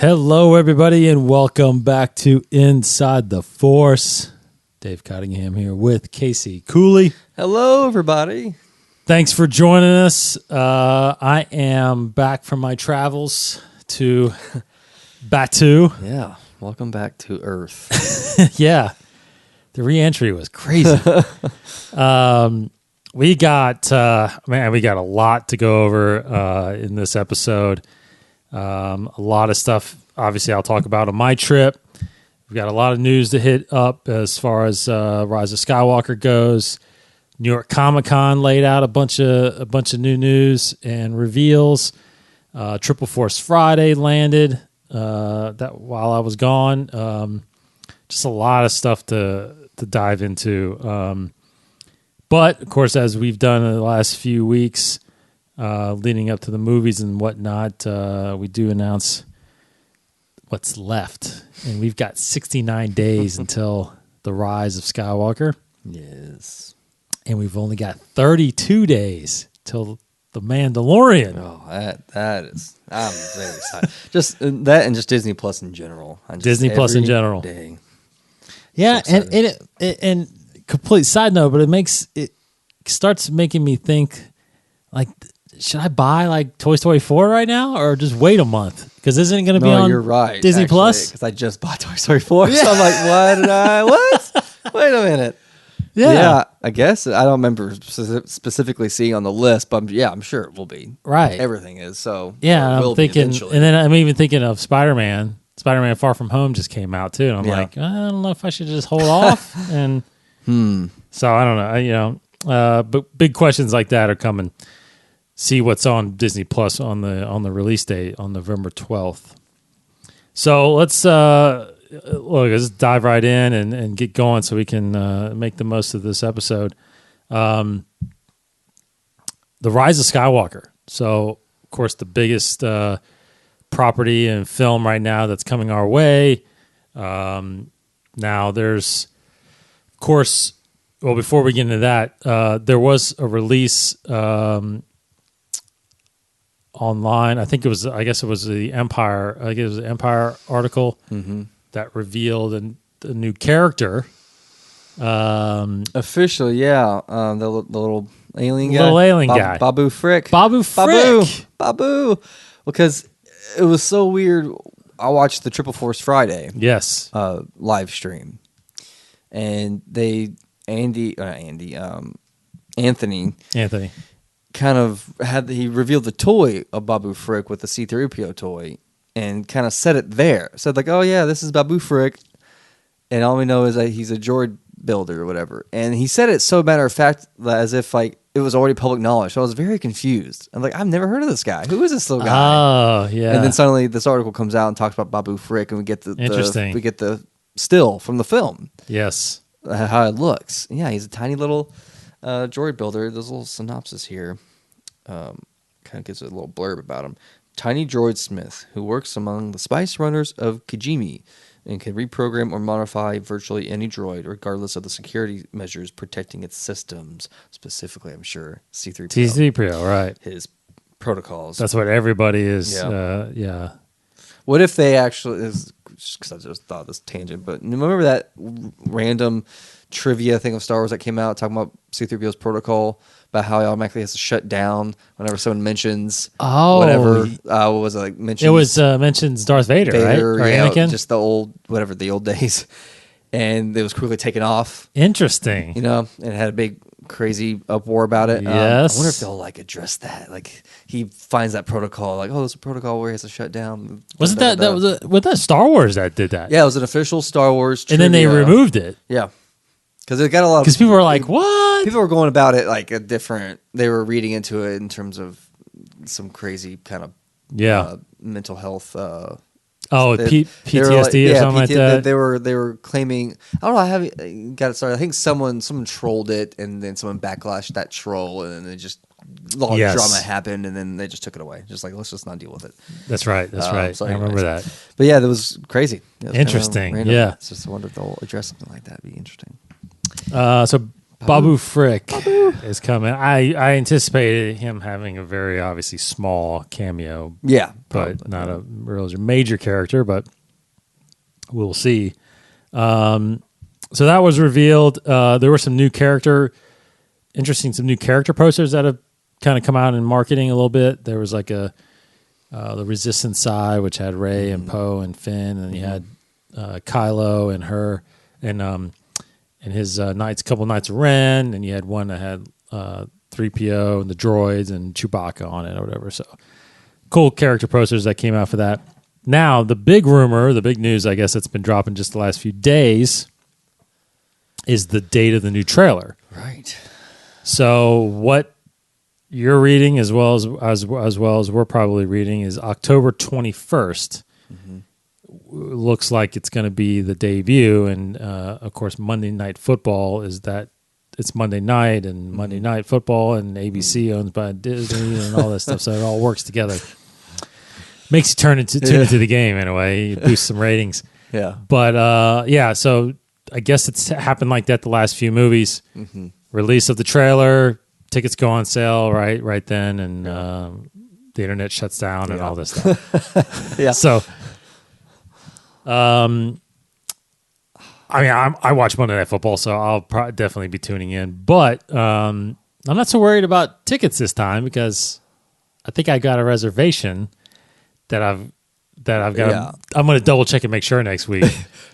Hello, everybody, and welcome back to Inside the Force. Dave Cottingham here with Casey Cooley. Hello, everybody. Thanks for joining us. I am back from my travels to Batu. Yeah, welcome back to Earth. Yeah, the re-entry was crazy. We got a lot to go over in this episode. A lot of stuff, obviously, I'll talk about on my trip. We've got a lot of news to hit up as far as Rise of Skywalker goes. New York Comic-Con laid out a bunch of new news and reveals. Triple Force Friday landed that while I was gone. Just a lot of stuff to dive into. But of course, as we've done in the last few weeks, leading up to the movies and whatnot, we do announce what's left. And we've got 69 days until the Rise of Skywalker. Yes. And we've only got 32 days till the Mandalorian. Oh, that is, I'm very excited. Just that and just Disney Plus in general. Disney Plus in general. Day. Yeah, So and complete side note, but it starts making me think, like, should I buy like Toy Story 4 right now or just wait a month? Because isn't it going to be on you're right, Disney Plus? Because I just bought Toy Story 4. Yeah. So I'm like, what? Wait a minute. Yeah, I guess. I don't remember specifically seeing on the list, but I'm sure it will be. Right. Everything is. So yeah, I'm thinking, and then I'm even thinking of Spider-Man. Spider-Man Far From Home just came out too. And I'm like, I don't know if I should just hold off. And so I don't know. But big questions like that are coming. See what's on Disney Plus on the release date on November 12th. So let's dive right in and get going so we can make the most of this episode. The Rise of Skywalker. So, of course, the biggest property and film right now that's coming our way. Now, there's, of course, well, before we get into that, there was a release online. I guess it was the Empire. I think it was the Empire article that revealed a new character. Officially, yeah. The little alien guy. Little alien guy. Babu Frick. Babu. Because it was so weird. I watched the Triple Force Friday. Yes. Live stream. And Anthony kind of he revealed the toy of Babu Frick with the C-3PO toy and kind of said it there. Said like, oh yeah, this is Babu Frick. And all we know is that he's a droid builder or whatever. And he said it so matter of fact as if like it was already public knowledge. So I was very confused. I'm like, I've never heard of this guy. Who is this little guy? Oh, yeah. And then suddenly this article comes out and talks about Babu Frick and we get the still from the film. Yes. How it looks. Yeah, he's a tiny little droid builder. There's a little synopsis here. Kind of gives a little blurb about him. Tiny droid smith who works among the spice runners of Kijimi and can reprogram or modify virtually any droid regardless of the security measures protecting its systems. Specifically, I'm sure, C-3PO. C-3PO, right. His protocols. That's what everybody is. Yeah. What if they actually... Because I just thought this tangent, but remember that random trivia thing of Star Wars that came out talking about C-3PO's protocol about how he automatically has to shut down whenever someone mentions whatever. What was it like? Mentions, it was mentions Darth Vader, right? Or Anakin? Just the old days. And it was quickly taken off. Interesting. And it had a big crazy uproar about it. Yes. I wonder if they'll like address that. Like he finds that protocol, like, there's a protocol where he has to shut down. Wasn't was that Star Wars that did that? Yeah, it was an official Star Wars trivia. And then they removed it. Yeah. Because it got a lot of... Because people were like, what? People were going about it like a different... They were reading into it in terms of some crazy kind of mental health... PTSD or something like that. They were claiming. I don't know. I haven't got it started. I think someone trolled it, and then someone backlashed that troll, and then just a lot of drama happened, and then they just took it away. Just like, let's just not deal with it. That's right. So I remember that. But yeah, that was crazy. Interesting. Yeah, it's just I wonder if they'll address something like that. It'd be interesting. So Babu Frick is coming. I anticipated him having a very obviously small cameo. Yeah, but not a real major character. But we'll see. So that was revealed. There were some new character posters that have kind of come out in marketing a little bit. There was like the Resistance side, which had Rey and Poe and Finn, and you had Kylo and her and his couple Knights of Ren, and you had one that had 3PO and the droids and Chewbacca on it or whatever. So cool character posters that came out for that. Now, the big rumor, the big news, I guess, that's been dropping just the last few days is the date of the new trailer. Right. So what you're reading, as well as we're probably reading, is October 21st. Mm-hmm. Looks like it's going to be the debut, and of course, Monday Night Football is that. It's Monday night, and Monday Night Football, and ABC owns by Disney, and all that stuff. So it all works together. Makes you tune into the game in a way. You boost some ratings. Yeah. But so I guess it's happened like that the last few movies. Mm-hmm. Release of the trailer, tickets go on sale right then, and the internet shuts down and all this stuff. Yeah. So, I mean, I watch Monday Night Football, so I'll definitely be tuning in. But I'm not so worried about tickets this time because I think I got a reservation that I've got. Yeah. I'm going to double check and make sure next week.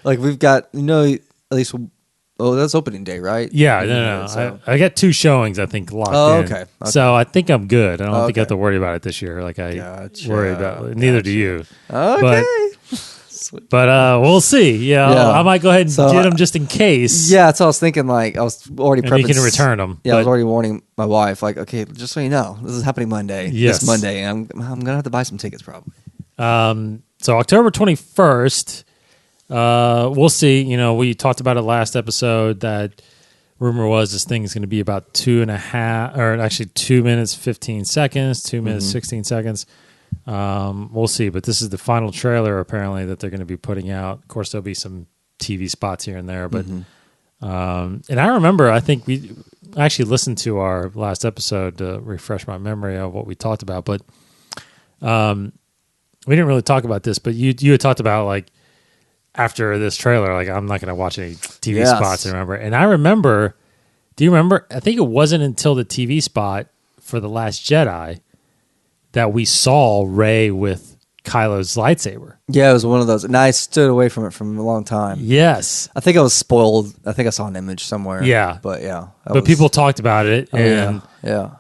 Like we've got, at least. Oh, that's opening day, right? Yeah, no. So. I got 2 showings, I think, locked in. Okay. So I think I'm good. I don't think I have to worry about it this year. Like I worry about it. Neither do you. Okay. But we'll see. Yeah. I might go ahead and get them just in case. Yeah, that's what I was thinking. Like I was already prepping. And you can return them. Yeah, I was already warning my wife. Like, okay, just so you know, this is happening Monday. Yes. This Monday. And I'm gonna have to buy some tickets probably. So October 21st. We'll see. We talked about it last episode. That rumor was this thing is going to be about 2.5, or actually 2 minutes 15 seconds, 2 minutes 16 seconds. We'll see, but this is the final trailer apparently that they're going to be putting out. Of course, there'll be some TV spots here and there, but and I remember, I think we actually listened to our last episode to refresh my memory of what we talked about, but we didn't really talk about this. But you had talked about like after this trailer, like I'm not going to watch any TV spots. I remember, and I remember. Do you remember? I think it wasn't until the TV spot for The Last Jedi that we saw Rey with Kylo's lightsaber. Yeah, it was one of those. And I stood away from it for a long time. Yes. I think I was spoiled. I think I saw an image somewhere. Yeah. But yeah. But people talked about it. And yeah.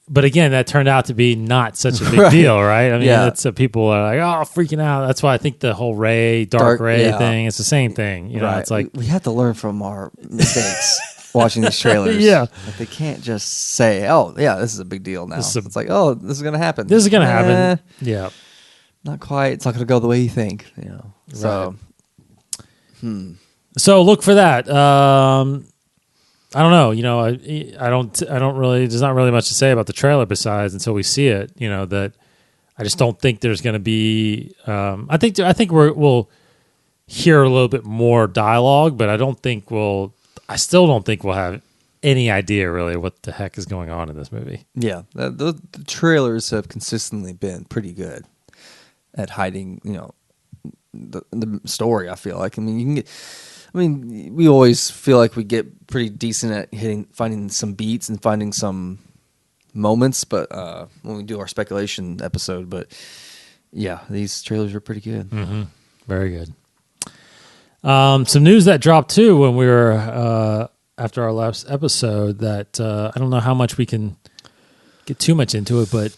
But again, that turned out to be not such a big deal, right? I mean, it's people are like, oh, freaking out. That's why I think the whole Dark Rey thing, it's the same thing. Right. It's like we have to learn from our mistakes. Watching these trailers. Yeah. Like they can't just say, oh, yeah, this is a big deal now. It's like, oh, this is going to happen. This is going to happen. Yeah. Not quite. It's not going to go the way you think. So, So look for that. I don't know. I don't really, there's not really much to say about the trailer besides until we see it, that I just don't think there's going to be, I think we'll hear a little bit more dialogue, but I still don't think we'll have any idea really what the heck is going on in this movie. Yeah, the trailers have consistently been pretty good at hiding, the story. I feel like. I mean, we always feel like we get pretty decent at finding some beats and finding some moments, but when we do our speculation episode, but yeah, these trailers are pretty good. Mm-hmm. Very good. Some news that dropped too when we were after our last episode that I don't know how much we can get too much into it, but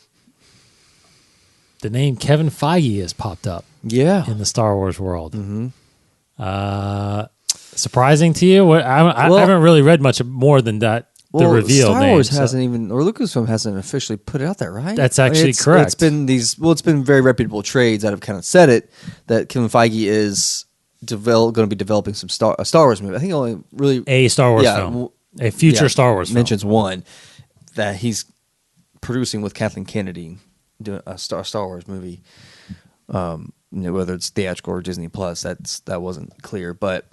the name Kevin Feige has popped up. Yeah, in the Star Wars world. Mm-hmm. Surprising to you? I haven't really read much more than that. The reveal Star name, Wars hasn't even, or Lucasfilm hasn't officially put it out there, right? That's actually correct. It's been very reputable trades that have kind of said it that Kevin Feige is going to be developing a Star Wars movie. I think only really a Star Wars film, a future Star Wars film. Mentions one that he's producing with Kathleen Kennedy, doing a Star Wars movie. Whether it's theatrical or Disney Plus, that wasn't clear, but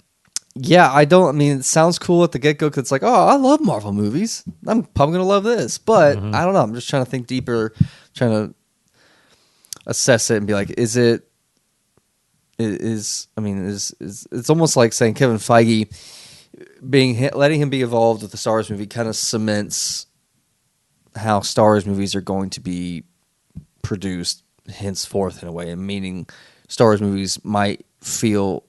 Yeah, I mean, it sounds cool at the get go because it's like, oh, I love Marvel movies. I'm probably going to love this. But I don't know. I'm just trying to think deeper, trying to assess it and be like, is it's almost like saying Kevin Feige letting him be involved with the Star Wars movie kind of cements how Star Wars movies are going to be produced henceforth in a way, and meaning Star Wars movies might feel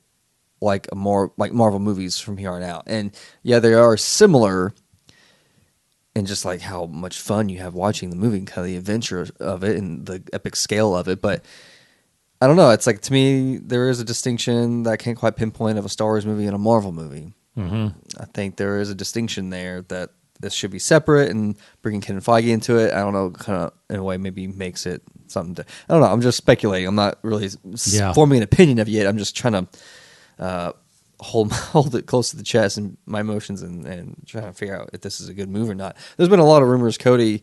like more like Marvel movies from here on out. And yeah, they are similar in just like how much fun you have watching the movie and kind of the adventure of it and the epic scale of it. But I don't know. It's like, to me, there is a distinction that I can't quite pinpoint of a Star Wars movie and a Marvel movie. Mm-hmm. I think there is a distinction there that this should be separate, and bringing Kevin Feige into it, I don't know, kind of in a way maybe makes it something to, I don't know. I'm just speculating. I'm not really forming an opinion of it yet. I'm just trying to hold it close to the chest and my emotions and trying to figure out if this is a good move or not. There's been a lot of rumors. Cody,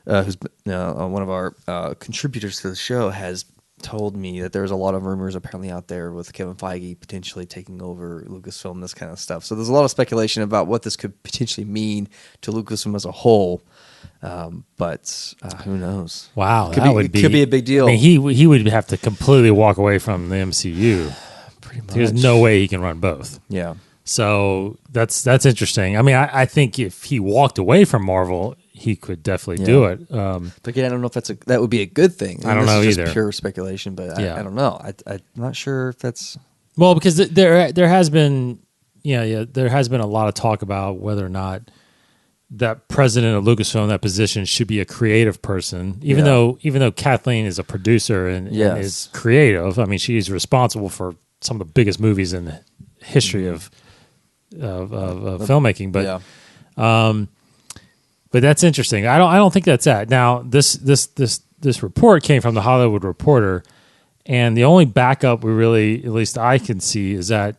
who's one of our contributors to the show, has told me that there's a lot of rumors apparently out there with Kevin Feige potentially taking over Lucasfilm, this kind of stuff. So there's a lot of speculation about what this could potentially mean to Lucasfilm as a whole. But who knows? Wow, Could be a big deal. I mean, he would have to completely walk away from the MCU. Pretty much. There's no way he can run both. Yeah. So that's interesting. I mean, I think if he walked away from Marvel, he could definitely do it. But again, I don't know if that would be a good thing. I don't know is either. Just pure speculation, but I don't know. I'm not sure if that's well, because there has been there has been a lot of talk about whether or not that president of Lucasfilm, that position, should be a creative person, even though Kathleen is a producer and is creative. I mean, she's responsible for some of the biggest movies in the history of filmmaking, but but that's interesting. I don't think that's that. Now, this report came from the Hollywood Reporter, and the only backup we really, at least I can see, is that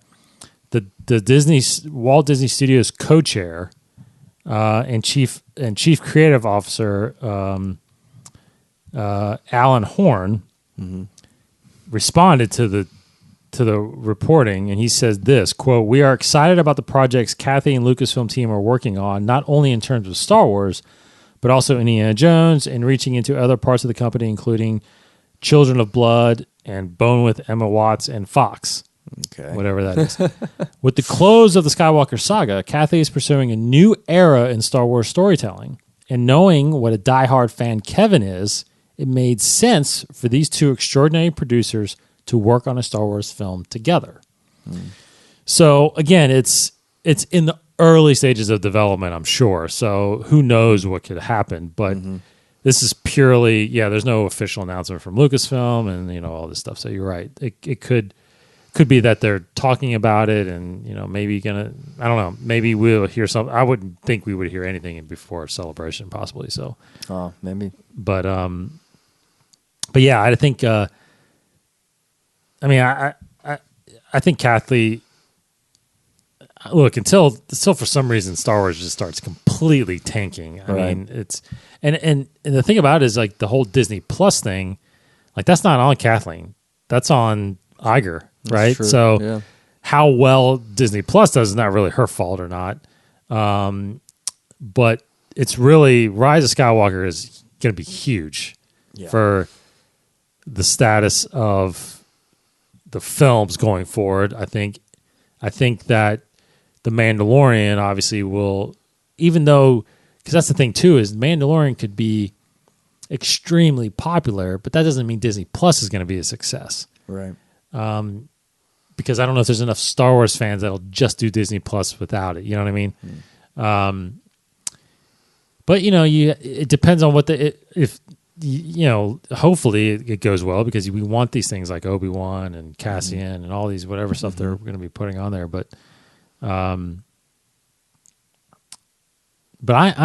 the Walt Disney Studios co-chair and chief creative officer Alan Horn responded to the reporting, and he says this, quote, "We are excited about the projects Kathy and Lucasfilm team are working on, not only in terms of Star Wars, but also Indiana Jones and reaching into other parts of the company, including Children of Blood and Bone with Emma Watts and Fox." Okay. Whatever that is. With the close of the Skywalker saga, Kathy is pursuing a new era in Star Wars storytelling. And knowing what a diehard fan Kevin is, it made sense for these two extraordinary producers to work on a Star Wars film together. So again, it's in the early stages of development, I'm sure. So who knows what could happen, but this is purely, there's no official announcement from Lucasfilm and all this stuff. So you're right. It could be that they're talking about it and maybe I don't know, maybe we'll hear something. I wouldn't think we would hear anything before Celebration possibly. So maybe. But yeah, I think I think Kathleen. Look, until for some reason Star Wars just starts completely tanking. I mean, it's and the thing about it is like the whole Disney Plus thing, like that's not on Kathleen, that's on Iger, right? So how well Disney Plus does is not really her fault or not, but it's really Rise of Skywalker is going to be huge for the status of the films going forward. I think that The Mandalorian obviously will, even though, because that's the thing too, is Mandalorian could be extremely popular, but that doesn't mean Disney Plus is going to be a success. Right. Because I don't know if there's enough Star Wars fans that'll just do Disney Plus without it. You know what I mean? But it depends on what hopefully it goes well, because we want these things like Obi-Wan and Cassian and all these whatever stuff they're going to be putting on there. But I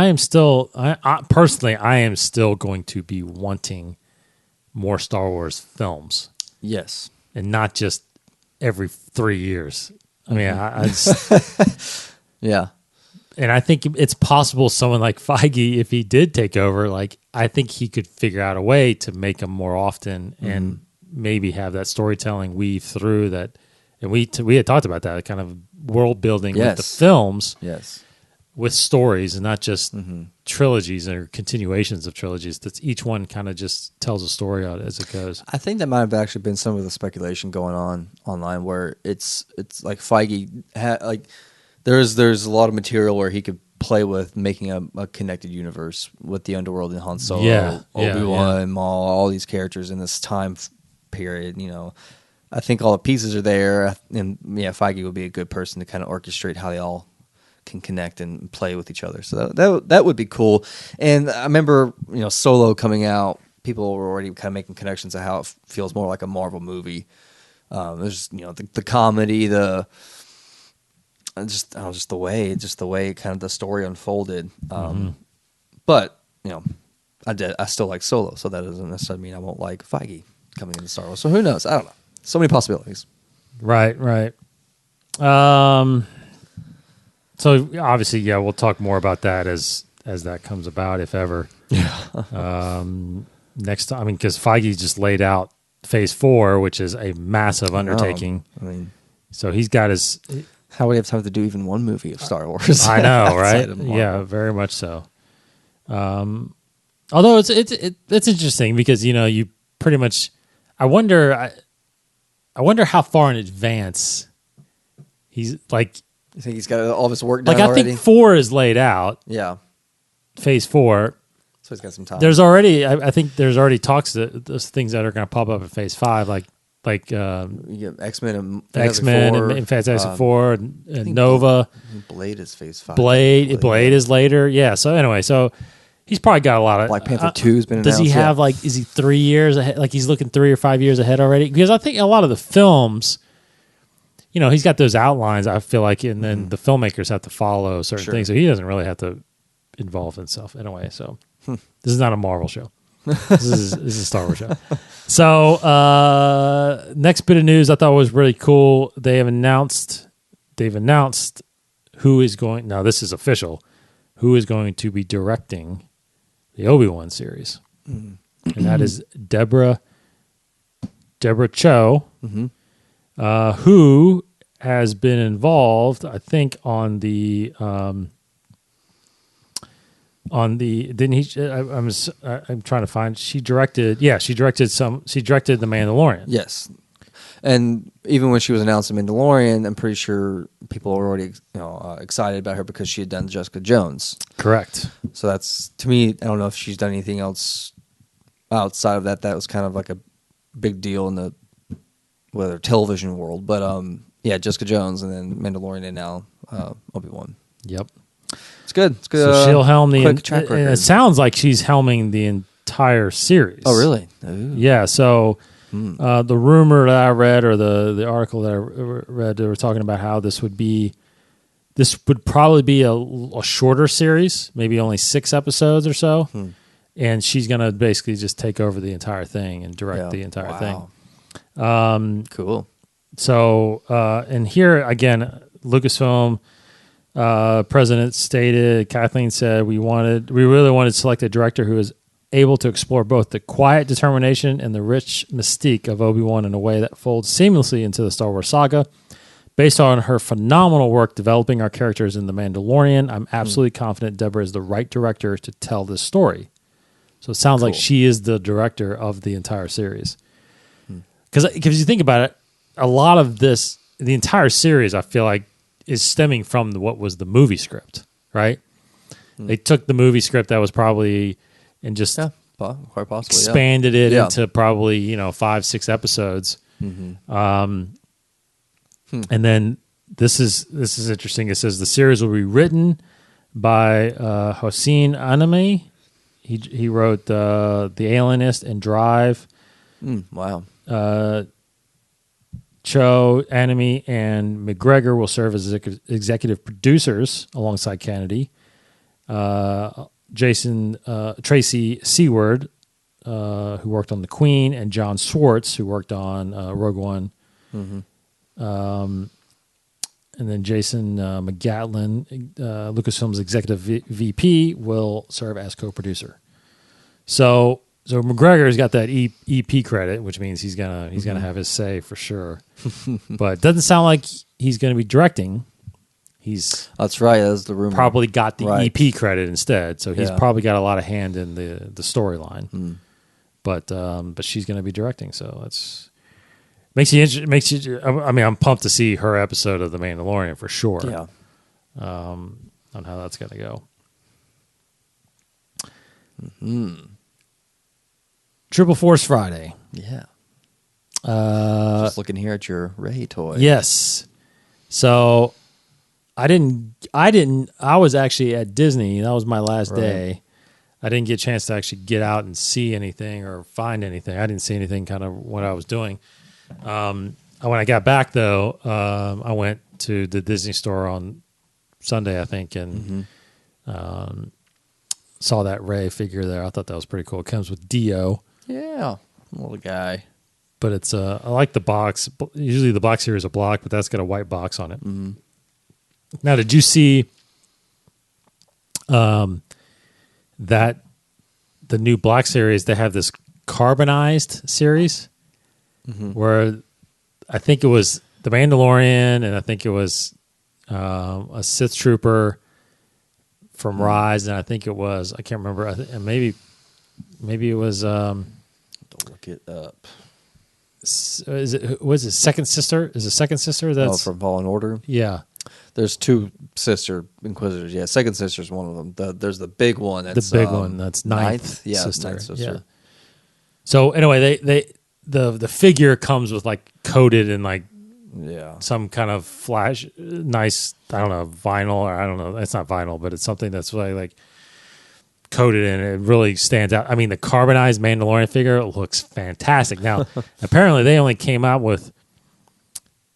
am still, personally, I am still going to be wanting more Star Wars films. Yes. And not just every 3 years. I mean, yeah. And I think it's possible someone like Feige, if he did take over, like I think he could figure out a way to make them more often and maybe have that storytelling weave through that And we had talked about that kind of world building with the Yes. films Yes. with stories and not just trilogies or continuations of trilogies. That's each one kind of just tells a story out as it goes. I think that might have actually been some of the speculation going on online, where it's like Feige there's a lot of material where he could play with making a connected universe with the Underworld and Han Solo, Yeah, Obi-Wan, Maul, all these characters in this time period. I think all the pieces are there, and Feige would be a good person to kind of orchestrate how they all can connect and play with each other. So that would be cool. And I remember, Solo coming out, people were already kind of making connections to how it feels more like a Marvel movie. There's the comedy, just the way kind of the story unfolded. But I still like Solo, so that doesn't necessarily mean I won't like Feige coming into Star Wars. So who knows? I don't know. So many possibilities. Right. So obviously, we'll talk more about that as that comes about, if ever. Yeah. Next time, because Feige just laid out Phase 4, which is a massive undertaking. So he's got his. How would he have time to do even one movie of Star Wars? I know, right? Yeah, very much so. Although it's interesting because you pretty much. I wonder how far in advance he's like. You think he's got all of his work done I already? think 4 is laid out. Yeah. Phase 4. So he's got some time. There's already, I think there's already talks that those things that are going to pop up in Phase 5, like you get X-Men and Fantastic Four, and Nova. Blade is Phase 5. Blade is later. Yeah. So anyway, he's probably got a lot of Black Panther 2 has been announced. Does he have is he 3 years ahead? Like he's looking 3 or 5 years ahead already? Because I think a lot of the films, he's got those outlines, I feel like, and then the filmmakers have to follow certain things. So he doesn't really have to involve himself in a way. So this is not a Marvel show. This is a Star Wars show. So next bit of news I thought was really cool. They've announced who is going. Now this is official. Who is going to be directing the Obi-Wan series? And that is Deborah Cho, who has been involved, I think, on the didn't he? I'm trying to find. She directed The Mandalorian. Yes, and even when she was announced in Mandalorian, I'm pretty sure people were already excited about her because she had done Jessica Jones. Correct. So that's, to me, I don't know if she's done anything else outside of that. That was kind of like a big deal in the television world. But Jessica Jones, and then Mandalorian, and now Obi-Wan. Yep. It's good. It's good. So she'll helm quick track record. And it sounds like she's helming the entire series. Oh, really? Ooh. Yeah. So the rumor that I read, or the article that I read, they were talking about how this would probably be a shorter series, maybe only 6 episodes or so. And she's going to basically just take over the entire thing and direct the entire thing. Cool. So, and here again, Lucasfilm president stated, Kathleen said, we really wanted to select a director who is able to explore both the quiet determination and the rich mystique of Obi-Wan in a way that folds seamlessly into the Star Wars saga. Based on her phenomenal work developing our characters in The Mandalorian, I'm absolutely confident Deborah is the right director to tell this story. So it sounds like she is the director of the entire series. Because you think about it, a lot of the entire series, I feel like, is stemming from what was the movie script, right? They took the movie script that was probably and just quite possibly expanded it into probably 5-6 episodes. And then this is interesting. It says the series will be written by Hossein Anami. He wrote The Alienist and Drive. Wow. Cho, Anami, and McGregor will serve as executive producers alongside Kennedy. Tracy Seward, who worked on The Queen, and John Swartz, who worked on Rogue One. And then Jason McGatlin, Lucasfilm's executive VP, will serve as co-producer. So So McGregor's got that EP credit, which means he's gonna have his say for sure. But it doesn't sound like he's gonna be directing. That's right. That's the rumor. Probably got the EP credit instead, so he's probably got a lot of hand in the storyline. But she's gonna be directing, so that's makes you. I mean, I'm pumped to see her episode of The Mandalorian for sure. Yeah. On how that's gonna go. Triple Force Friday. Yeah. Just looking here at your Rey toy. Yes. So I was actually at Disney. That was my last day. I didn't get a chance to actually get out and see anything or find anything. I didn't see anything kind of what I was doing. When I got back, though, I went to the Disney store on Sunday, I think, and saw that Rey figure there. I thought that was pretty cool. It comes with Dio. Yeah. Little guy. But it's I like the box. Usually the box here is a block, but that's got a white box on it. Mm-hmm. Now, did you see that the new Black series, they have this carbonized series where I think it was The Mandalorian and I think it was a Sith Trooper from Rise, and I think it was, I can't remember, and maybe it was... Don't look it up. Was it Second Sister? Is it Second Sister? That's from Fallen Order? Yeah. There's two sister Inquisitors. Yeah, Second Sister's one of them. There's the big one. That's, the big one. That's Ninth Yeah, Sister. Ninth Sister. Yeah. So anyway, the figure comes with like coated in like some kind of nice, I don't know, vinyl, or I don't know. It's not vinyl, but it's something that's like coated in. It really stands out. I mean, the carbonized Mandalorian figure looks fantastic. Now, apparently they only came out with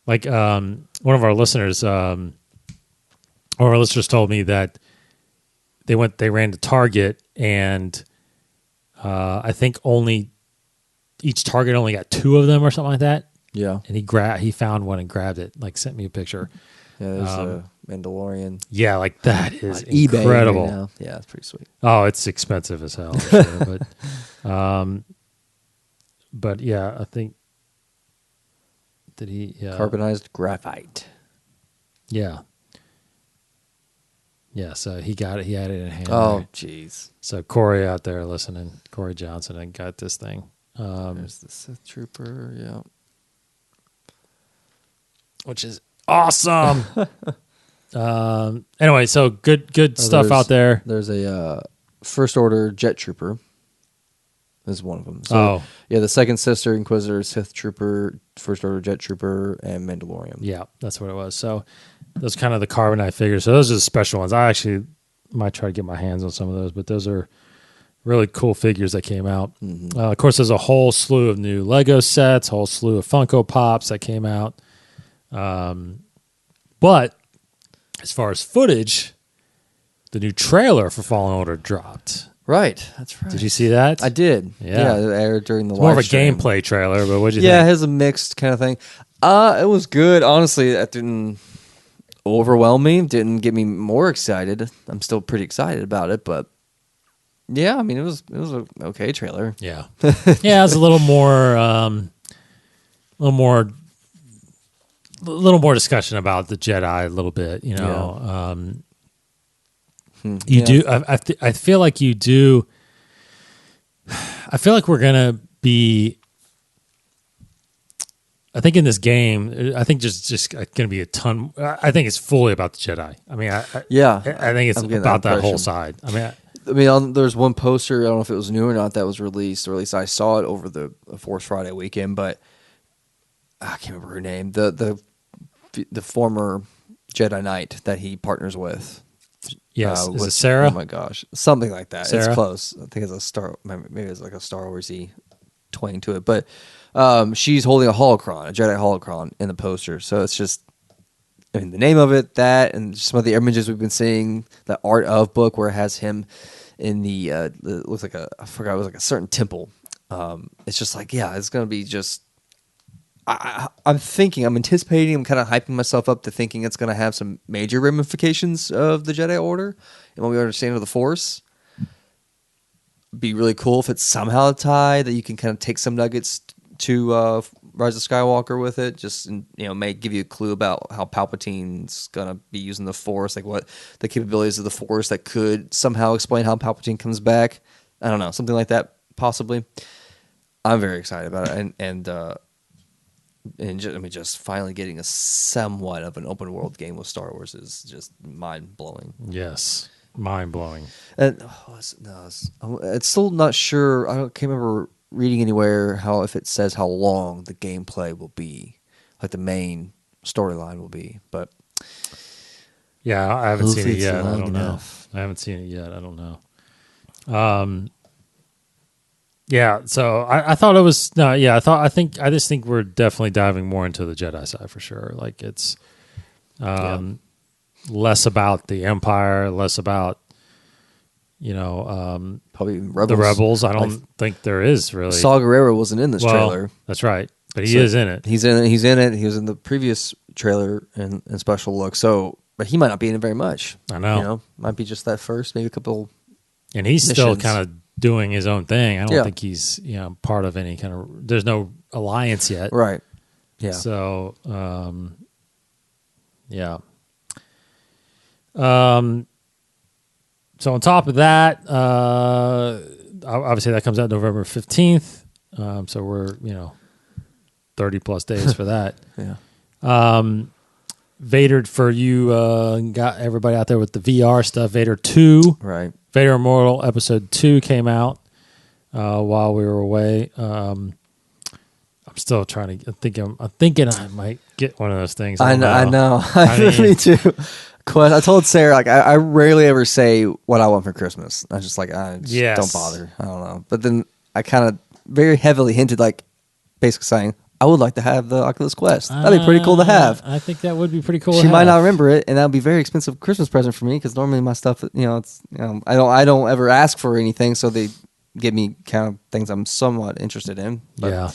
like one of our listeners told me that they ran to Target, and I think each Target only got 2 of them or something like that. Yeah. And he found one and grabbed it, like sent me a picture. Yeah, there's a Mandalorian. Yeah, like that is eBay incredible. Right now. Yeah, it's pretty sweet. Oh, it's expensive as hell, I'm sure, but yeah, I think Carbonized graphite. Yeah. Yeah, so he got it. He had it in hand. Oh, jeez. So Corey out there listening, Corey Johnson, and got this thing. There's the Sith Trooper, yeah. Which is awesome. Anyway, so good stuff out there. There's a First Order Jet Trooper. This is one of them. So, yeah, the Second Sister, Inquisitor, Sith Trooper, First Order Jet Trooper, and Mandalorian. Yeah, that's what it was. So those kind of the carbonite figures. So those are the special ones. I actually might try to get my hands on some of those, but those are really cool figures that came out. Mm-hmm. Of course, there's a whole slew of new Lego sets, whole slew of Funko Pops that came out. But as far as footage, the new trailer for Fallen Order dropped. Right, that's right. Did you see that? I did. Yeah, it aired during the live more of a stream. gameplay trailer, but what'd you think? Yeah, it has a mixed kind of thing. It was good. Honestly, that didn't overwhelm me. Didn't get me more excited. I'm still pretty excited about it, but yeah, I mean, it was an okay trailer. Yeah, yeah, it was a little more discussion about the Jedi, a little bit, you know. Yeah. Do. I feel like you do. I feel like we're gonna be. I think in this game, I think just going to be a ton. I think it's fully about the Jedi. I mean, I think it's about that whole side. I mean, there's one poster. I don't know if it was new or not that was released, or at least I saw it over the Force Friday weekend. But I can't remember her name. The former Jedi Knight that he partners with. Yes, is it Sarah? Oh my gosh, something like that. Sarah? It's close. I think it's maybe it's like a Star Warsy twang to it, but she's holding a holocron, a Jedi holocron in the poster. So it's just, I mean, the name of it, that, and some of the images we've been seeing, the Art of book where it has him in the it looks like I forgot, it was like a certain temple. It's just like, yeah, it's gonna be just. I'm anticipating, I'm kind of hyping myself up to thinking it's going to have some major ramifications of the Jedi Order and what we understand of the Force. be really cool if it's somehow a tie that you can kind of take some nuggets to Rise of Skywalker with it. Just may give you a clue about how Palpatine's gonna be using the Force, like what the capabilities of the Force that could somehow explain how Palpatine comes back. I don't know, something like that possibly. I'm very excited about it, and just finally getting a somewhat of an open world game with Star Wars is just mind blowing. Yes, mind blowing. And it's still not sure. Can't remember reading anywhere if it says how long the gameplay will be, like the main storyline will be. But yeah, I haven't seen it yet. I don't enough. know. I haven't seen it yet. I don't know. Yeah, so I thought it was no. Yeah, I just think we're definitely diving more into the Jedi side for sure. Like it's less about the Empire, less about probably Rebels. the Rebels. I don't think there is really. Saw Gerrera wasn't in this trailer. That's right, but he is in it. He's in it. He was in the previous trailer and special look. So, but he might not be in it very much. I know. Might be just that first, maybe a couple. And he's missions. still kind of doing his own thing. I don't think he's part of any kind of. There's no alliance yet, right? Yeah. So, yeah. So on top of that, obviously that comes out November 15th. So we're 30 plus days for that. Yeah. Vader for you got everybody out there with the VR stuff. Vader 2. Right. Vader Immortal Episode 2 came out while we were away. I'm still trying to I'm thinking I might get one of those things. I know. Me too. I told Sarah, like, I rarely ever say what I want for Christmas. I was just like, don't bother. I don't know. But then I kind of very heavily hinted, like, basically saying, I would like to have the Oculus Quest. That'd be pretty cool to have. I think that would be pretty cool. She might not remember it, and that would be a very expensive Christmas present for me because normally my stuff, I don't ever ask for anything, so they give me kind of things I'm somewhat interested in. But,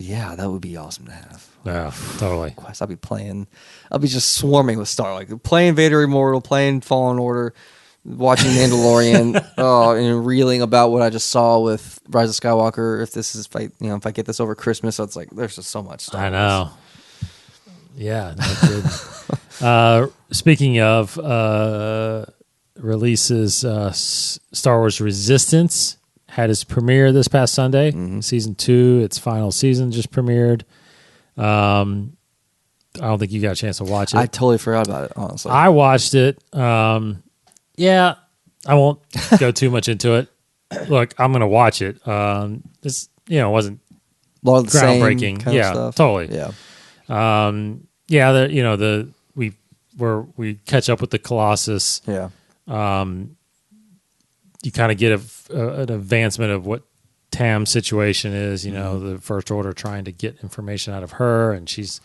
yeah, that would be awesome to have. Yeah, totally. Quest, I'll be just swarming with like playing Vader Immortal, playing Fallen Order, watching Mandalorian, and reeling about what I just saw with Rise of Skywalker. If I get this over Christmas, so it's like there's just so much stuff. I know. Yeah, no, speaking of releases, Star Wars Resistance had its premiere this past Sunday. Mm-hmm. Season 2, its final season just premiered. I don't think you got a chance to watch it. I totally forgot about it, honestly. I watched it. Yeah, I won't go too much into it. Look, I'm going to watch it. This, wasn't a lot of the groundbreaking. Same kind of stuff. Totally. Yeah. We catch up with the Colossus. Yeah. You kind of get an advancement of what Tam's situation is, the First Order trying to get information out of her, and she's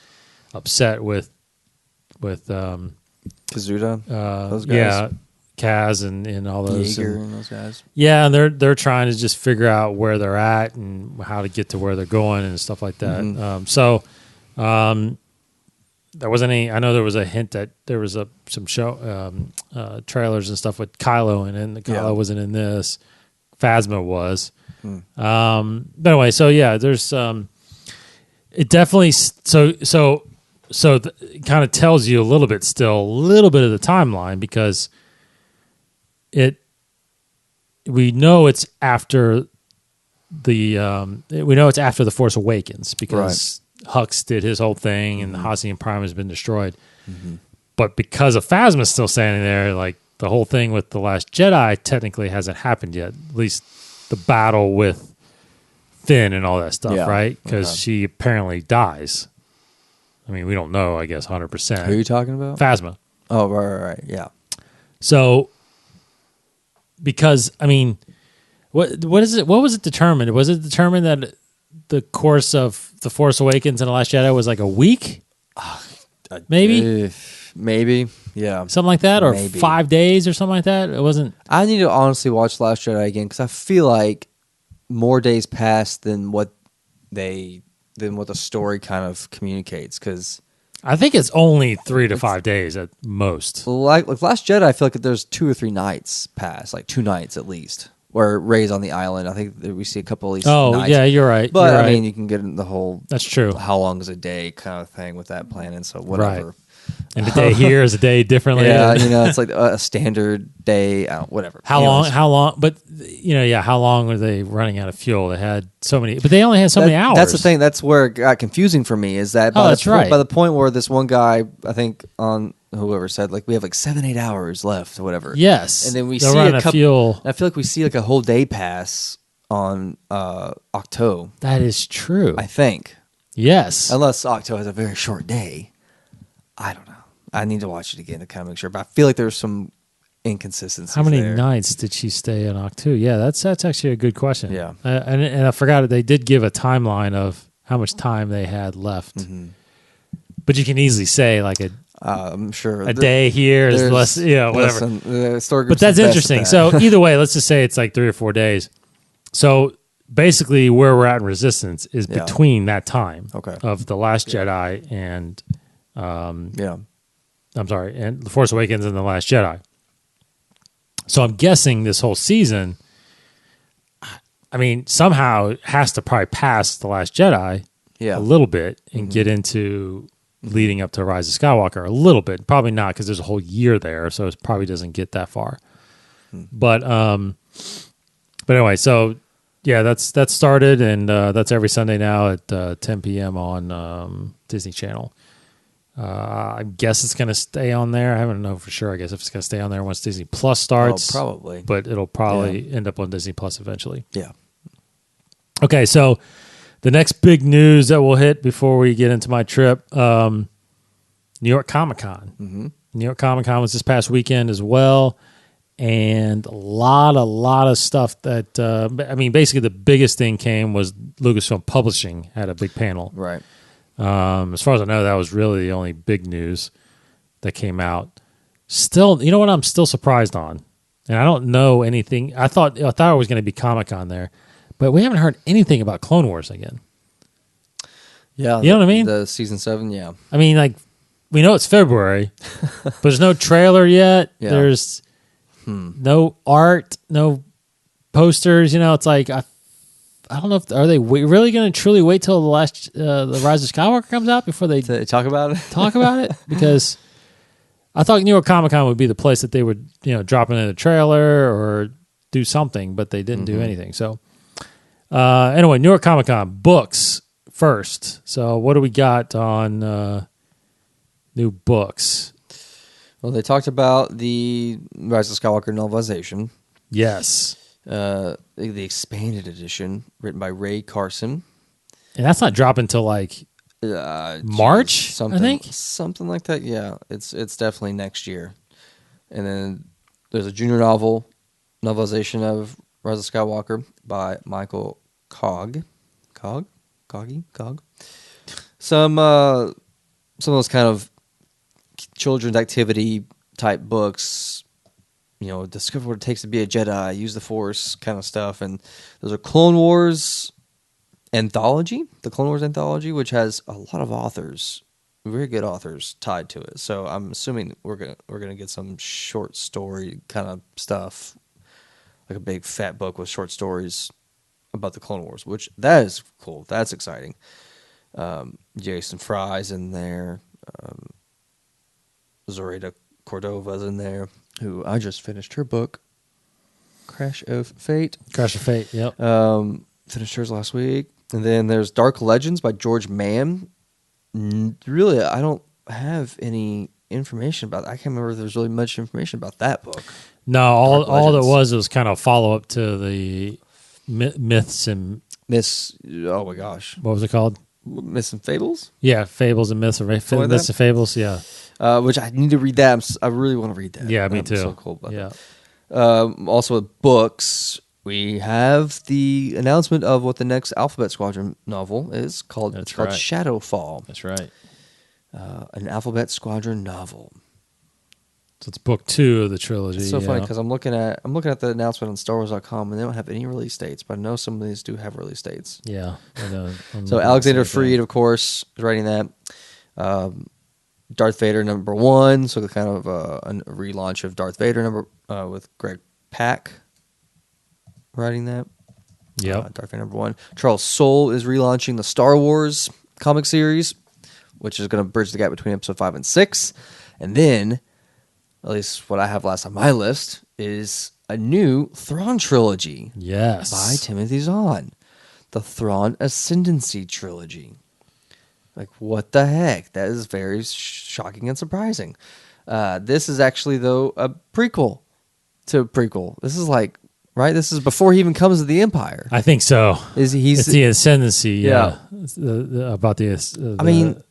upset with Kazuda, those guys. Yeah, Kaz and all those. Yeager and those guys. Yeah, and they're trying to just figure out where they're at and how to get to where they're going and stuff like that. Mm-hmm. There wasn't any. I know there was a hint that there was some show trailers and stuff with Kylo in it. And Kylo wasn't in this. Phasma was. But anyway, so yeah, there's it definitely it kind of tells you a little bit of the timeline because we know it's after the Force Awakens because Hux did his whole thing and the Hassian Prime has been destroyed. Mm-hmm. But because of Phasma still standing there, like the whole thing with The Last Jedi technically hasn't happened yet. At least the battle with Finn and all that stuff, right? Because she apparently dies. I mean, we don't know, I guess, 100%. Who are you talking about? Phasma. Oh, right, yeah. So, because, I mean, what is it? What was it determined? Was it determined that the course of The Force Awakens and The Last Jedi was like a week? Maybe? Maybe, yeah. Something like that? Or maybe. 5 days or something like that? It wasn't... I need to honestly watch Last Jedi again because I feel like more days passed than what the story kind of communicates. Because I think it's only 3 to 5 days at most. Like Last Jedi, I feel like there's 2 or 3 nights pass, like 2 nights at least, where Rey's on the island. I think that we see a couple of these nights. Yeah, you're right. But you're I right. mean, you can get in the whole That's true. how long is a day kind of thing with that planning. So whatever. Right. And the day here is a day differently. Yeah, it's like a standard day. Whatever. How long? But how long were they running out of fuel? They had so many, but they only had so many hours. That's the thing. That's where it got confusing for me. Is that by the point where this one guy, I think on whoever said like we have like 7-8 hours left or whatever. Yes, and then we they're see running a couple. Fuel. I feel like we see like a whole day pass on Octo. That is true. I think. Yes, unless Octo has a very short day. I don't know. I need to watch it again to kind of make sure, but I feel like there's some inconsistency. How many nights did she stay in Octo? Yeah, that's actually a good question. Yeah, and I forgot it. They did give a timeline of how much time they had left, but you can easily say like I'm sure a day here is less, whatever. Listen, but that's interesting. So either way, let's just say it's like 3 or 4 days. So basically, where we're at in Resistance is between that time of The Last Jedi and I'm sorry, and The Force Awakens and The Last Jedi. So I'm guessing this whole season, I mean, somehow it has to probably pass The Last Jedi a little bit and get into leading up to Rise of Skywalker a little bit. Probably not because there's a whole year there, so it probably doesn't get that far. But anyway, so yeah, that's started, and that's every Sunday now at 10 p.m. on Disney Channel. I guess it's going to stay on there. I don't know for sure. I guess if it's going to stay on there once Disney Plus starts. Oh, probably. But it'll probably end up on Disney Plus eventually. Yeah. Okay, so the next big news that we'll hit before we get into my trip, New York Comic Con. Mm-hmm. New York Comic Con was this past weekend as well. And a lot of stuff that, basically the biggest thing was Lucasfilm Publishing had a big panel. Right. As far as I know, that was really the only big news that came out. Still, you know what I'm still surprised on? And I don't know anything. I thought it was going to be Comic-Con there, but we haven't heard anything about Clone Wars again. Yeah. You know what I mean? The season 7, yeah. I mean, like, we know it's February, but there's no trailer yet. Yeah. There's no art, no posters. It's like, I don't know if are they really going to truly wait till the Rise of Skywalker comes out before they talk about it? Talk about it because I thought New York Comic Con would be the place that they would drop in a trailer or do something, but they didn't do anything. So anyway, New York Comic Con books first. So what do we got on new books? Well, they talked about the Rise of Skywalker novelization. Yes. The expanded edition written by Ray Carson. And that's not dropping until like March, I think? Something like that, yeah. It's definitely next year. And then there's a junior novelization of Rise of Skywalker by Michael Cogg. Some of those kind of children's activity type books, discover what it takes to be a Jedi, use the Force kind of stuff. And there's a Clone Wars anthology, the Clone Wars anthology, which has a lot of authors, very good authors tied to it. So I'm assuming we're gonna get some short story kind of stuff, like a big fat book with short stories about the Clone Wars, which that is cool. That's exciting. Jason Fry's in there. Zoraida Cordova's in there, who I just finished her book, Crash of Fate. Yep. Finished hers last week. And then there's Dark Legends by George Mann. Really, I don't have any information about that. I can't remember if there's really much information about that book. No, all that was kind of follow-up to the myths and... Oh my gosh. What was it called? Myths and Fables? Yeah, Fables and Myths. Myths and Fables, yeah. Which I need to read that. I really want to read that. Yeah, me too. So cool about that. Also with books, we have the announcement of what the next Alphabet Squadron novel is called. It's called Shadowfall. That's right. An Alphabet Squadron novel. So it's book 2 of the trilogy. It's so funny because I'm looking at the announcement on StarWars.com and they don't have any release dates, but I know some of these do have release dates. Yeah, I know. So Alexander Freed, of course, is writing that. Darth Vader #1, so kind of a relaunch of Darth Vader with Greg Pak writing that. Yep. Darth Vader #1. Charles Soule is relaunching the Star Wars comic series, which is going to bridge the gap between episode 5 and 6. And then, at least what I have last on my list, is a new Thrawn trilogy. Yes. By Timothy Zahn. The Thrawn Ascendancy trilogy. Like, what the heck? That is very shocking and surprising. This is actually, though, a prequel to a prequel. This is like, right? This is before he even comes to the Empire. I think so. It's the ascendancy. Yeah. About the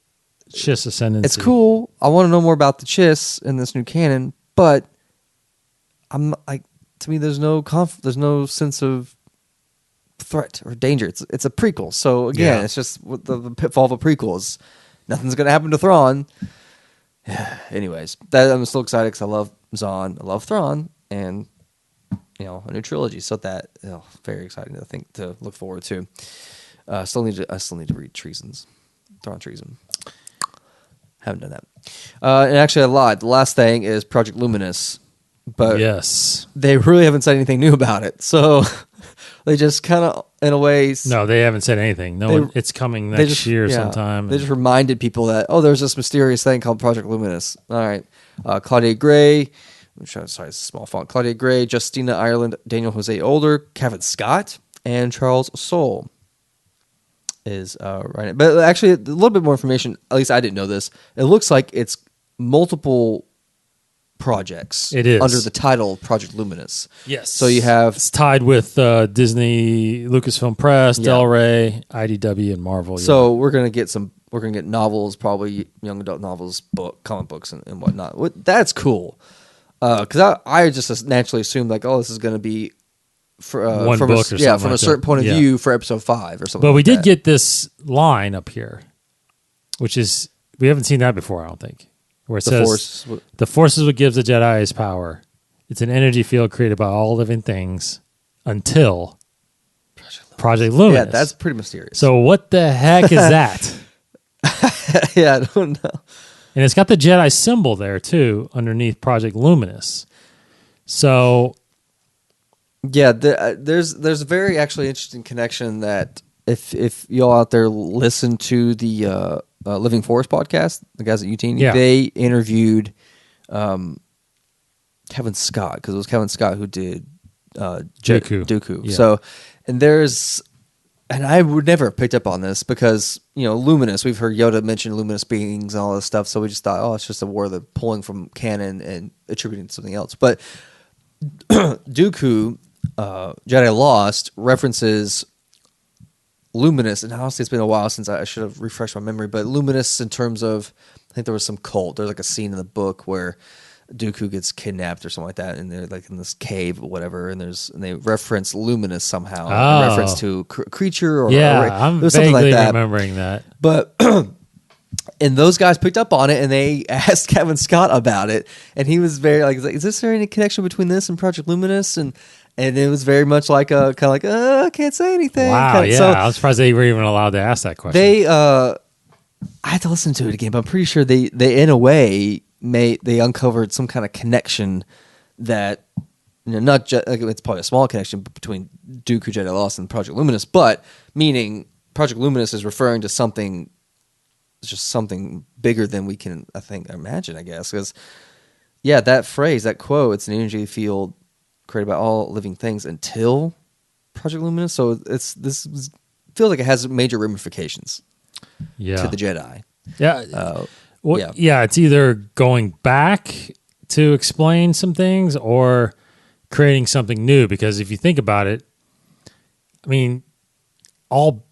Chiss ascendancy. It's cool. I want to know more about the Chiss in this new canon, but I'm like, to me, there's no sense of threat or danger. It's a prequel, so again, it's just the pitfall of a prequel is nothing's going to happen to Thrawn. Anyways, I'm still excited because I love Zahn, I love Thrawn, and a new trilogy. So very exciting to look forward to. I still need to read Thrawn Treason. Haven't done that. And actually, I lied. The last thing is Project Luminous, but yes, they really haven't said anything new about it. So they just kind of, in a way, no, they haven't said anything. It's coming next year sometime. They just reminded people that there's this mysterious thing called Project Luminous. All right, Claudia Gray. Sorry, it's a small font. Claudia Gray, Justina Ireland, Daniel Jose Older, Kevin Scott, and Charles Soule is writing. But actually, a little bit more information. At least I didn't know this. It looks like it's multiple projects. It is under the title Project Luminous. Yes. So you have it's tied with Disney, Lucasfilm Press, Del Rey, IDW, and Marvel. So we're gonna get novels, probably young adult novels, comic books, and whatnot. That's cool. Because I just naturally assumed this is going to be one from book from a certain point of view for episode 5 or something. But we did get this line up here, which is we haven't seen that before. I don't think where it says the Force is what gives the Jedi his power. It's an energy field created by all living things until Project Luminous. Yeah, that's pretty mysterious. So what the heck is that? Yeah, I don't know. And it's got the Jedi symbol there, too, underneath Project Luminous. So... yeah, there's a very actually interesting connection that if y'all out there listen to the Living Forest podcast, the guys at UT, they interviewed Kevin Scott, because it was Kevin Scott who did Dooku. Yeah. So, and I would never have picked up on this because, Luminous, we've heard Yoda mention luminous beings and all this stuff, so we just thought, it's just a word they're pulling from canon and attributing to something else. But Dooku, Jedi Lost, references Luminous, and honestly, it's been a while since I should have refreshed my memory, but Luminous in terms of, I think there was some cult. There's like a scene in the book where Dooku gets kidnapped or something like that, and they're like in this cave or whatever, and they reference Luminous somehow, in reference to creature or I'm vaguely remembering that. But and those guys picked up on it, and they asked Kevin Scott about it, and he was very like, "Is there any connection between this and Project Luminous?" And it was very much like I can't say anything. Wow, yeah, I was surprised they were even allowed to ask that question. They, I had to listen to it again, but I'm pretty sure they in a way. They uncovered some kind of connection that not just it's probably a small connection between Dooku, Jedi Lost, and Project Luminous, but meaning Project Luminous is referring to something, just something bigger than we can imagine. I guess because that phrase, that quote, it's an energy field created by all living things until Project Luminous. So this feels like it has major ramifications to the Jedi. Yeah. It's either going back to explain some things or creating something new. Because if you think about it, I mean, all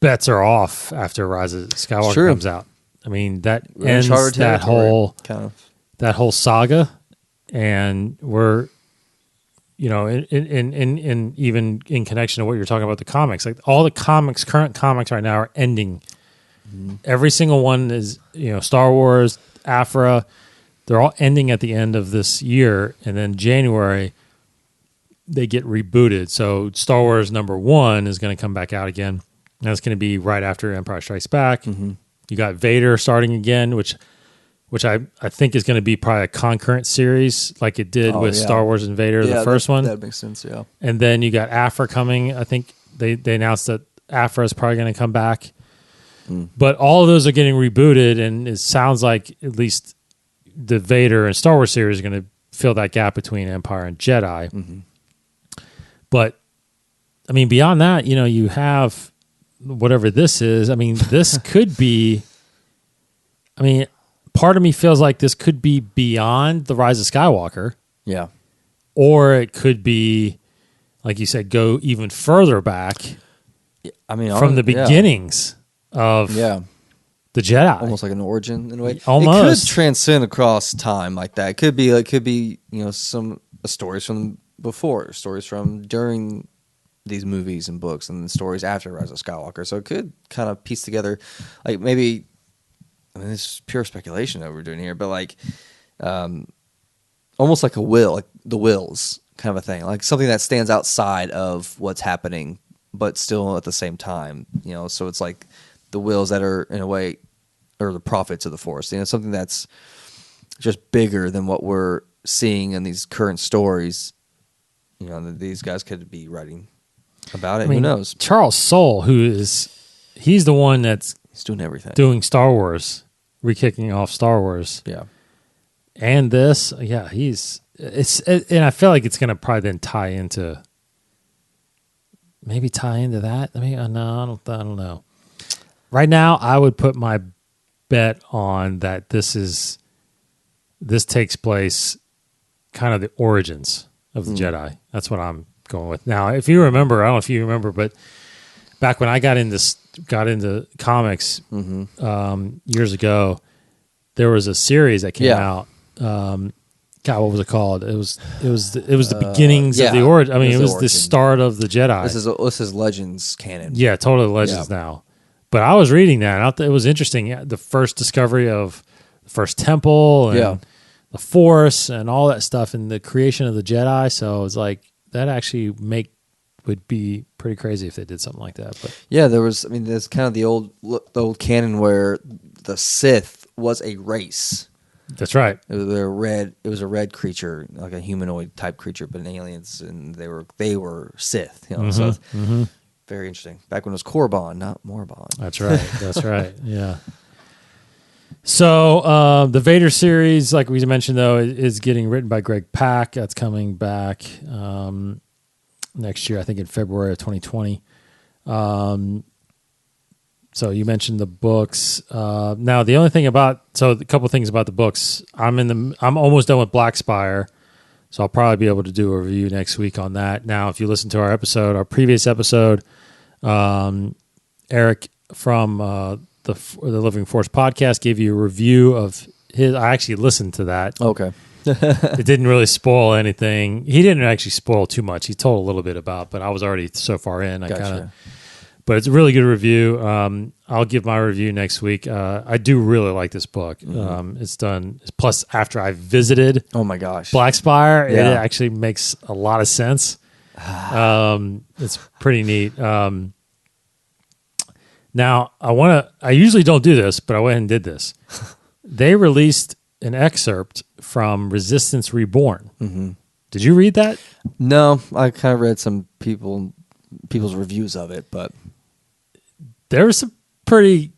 bets are off after Rise of Skywalker comes out. I mean, that ends that whole saga, and we're in even in connection to what you're talking about the comics, like all the current comics right now are ending. Every single one is, Star Wars, Aphra, they're all ending at the end of this year, and then January they get rebooted. So Star Wars #1 is going to come back out again. That's going to be right after Empire Strikes Back. Mm-hmm. You got Vader starting again, which which I think is going to be probably a concurrent series like it did with Star Wars and Vader, the first one. That makes sense, yeah. And then you got Afra coming. I think they announced that Afra is probably going to come back. But all of those are getting rebooted, and it sounds like at least the Vader and Star Wars series are going to fill that gap between Empire and Jedi. Mm-hmm. But, I mean, beyond that, you have whatever this is. I mean, this could be... I mean, part of me feels like this could be beyond the Rise of Skywalker. Yeah. Or it could be, like you said, go even further back. I mean, from the beginnings of the Jedi. Almost like an origin in a way. Almost. It could transcend across time like that. It could be some stories from before, stories from during these movies and books, and then stories after Rise of Skywalker. So it could kind of piece together, like maybe, I mean, this is pure speculation that we're doing here, but like almost like a will, like the wills kind of a thing, like something that stands outside of what's happening, but still at the same time, so it's like the wills that are in a way, or the prophets of the Force, something that's just bigger than what we're seeing in these current stories. These guys could be writing about it. I mean, who knows? Charles Soule, he's the one that's doing everything, doing Star Wars, re-kicking off Star Wars. Yeah. And this, and I feel like it's going to probably then tie into that. I mean, no, I don't know. Right now, I would put my bet on that this takes place kind of the origins of the Jedi. That's what I'm going with. Now, if you remember, I don't know if you remember, but back when I got into comics years ago, there was a series that came out. God, what was it called? It was the beginnings of the origin. I mean, it was the start of the Jedi. This is Legends canon. Yeah, totally Legends now. But I was reading that, and I thought it was interesting. The first discovery of the first temple and the Force and all that stuff, and the creation of the Jedi. So it's like that actually would be pretty crazy if they did something like that. But yeah, there's kind of the old canon where the Sith was a race. That's right. It was a red creature, like a humanoid type creature, but aliens, and they were Sith. So very interesting. Back when it was Korriban, not Morban. That's right. That's right. Yeah. So the Vader series, like we mentioned, though, is getting written by Greg Pak. That's coming back next year, I think in February of 2020. So you mentioned the books. Now the only thing a couple things about the books. I'm almost done with Black Spire, so I'll probably be able to do a review next week on that. Now, if you listen to our previous episode, Eric from the Living Force podcast gave you a review of his. I actually listened to that. Okay. It didn't really spoil anything. He didn't actually spoil too much. He told a little bit about, but I was already so far in. But it's a really good review. I'll give my review next week. I do really like this book. It's done. Plus, after I visited, oh my gosh, Black Spire, it actually makes a lot of sense. It's pretty neat. Now, I usually don't do this, but I went and did this. They released an excerpt from Resistance Reborn. Mm-hmm. Did you read that? No, I kind of read some people's reviews of it, but there's three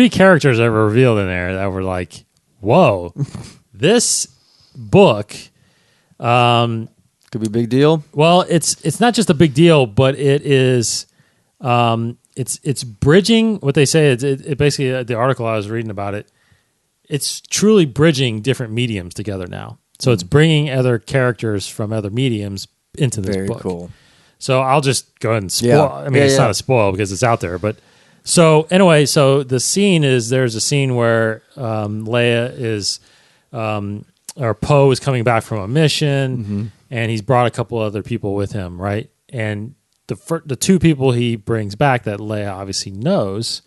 characters that were revealed in there that were like, whoa, this book could be a big deal. Well, it's not just a big deal, but it is it's bridging what they say. It basically, the article I was reading about it, it's truly bridging different mediums together now. So it's bringing other characters from other mediums into this book. Very cool. So I'll just go ahead and spoil. Yeah. I mean, it's not a spoil because it's out there. But so anyway, the scene is, there's a scene where Leia is, or Poe is coming back from a mission, and he's brought a couple other people with him, right? And the two people he brings back that Leia obviously knows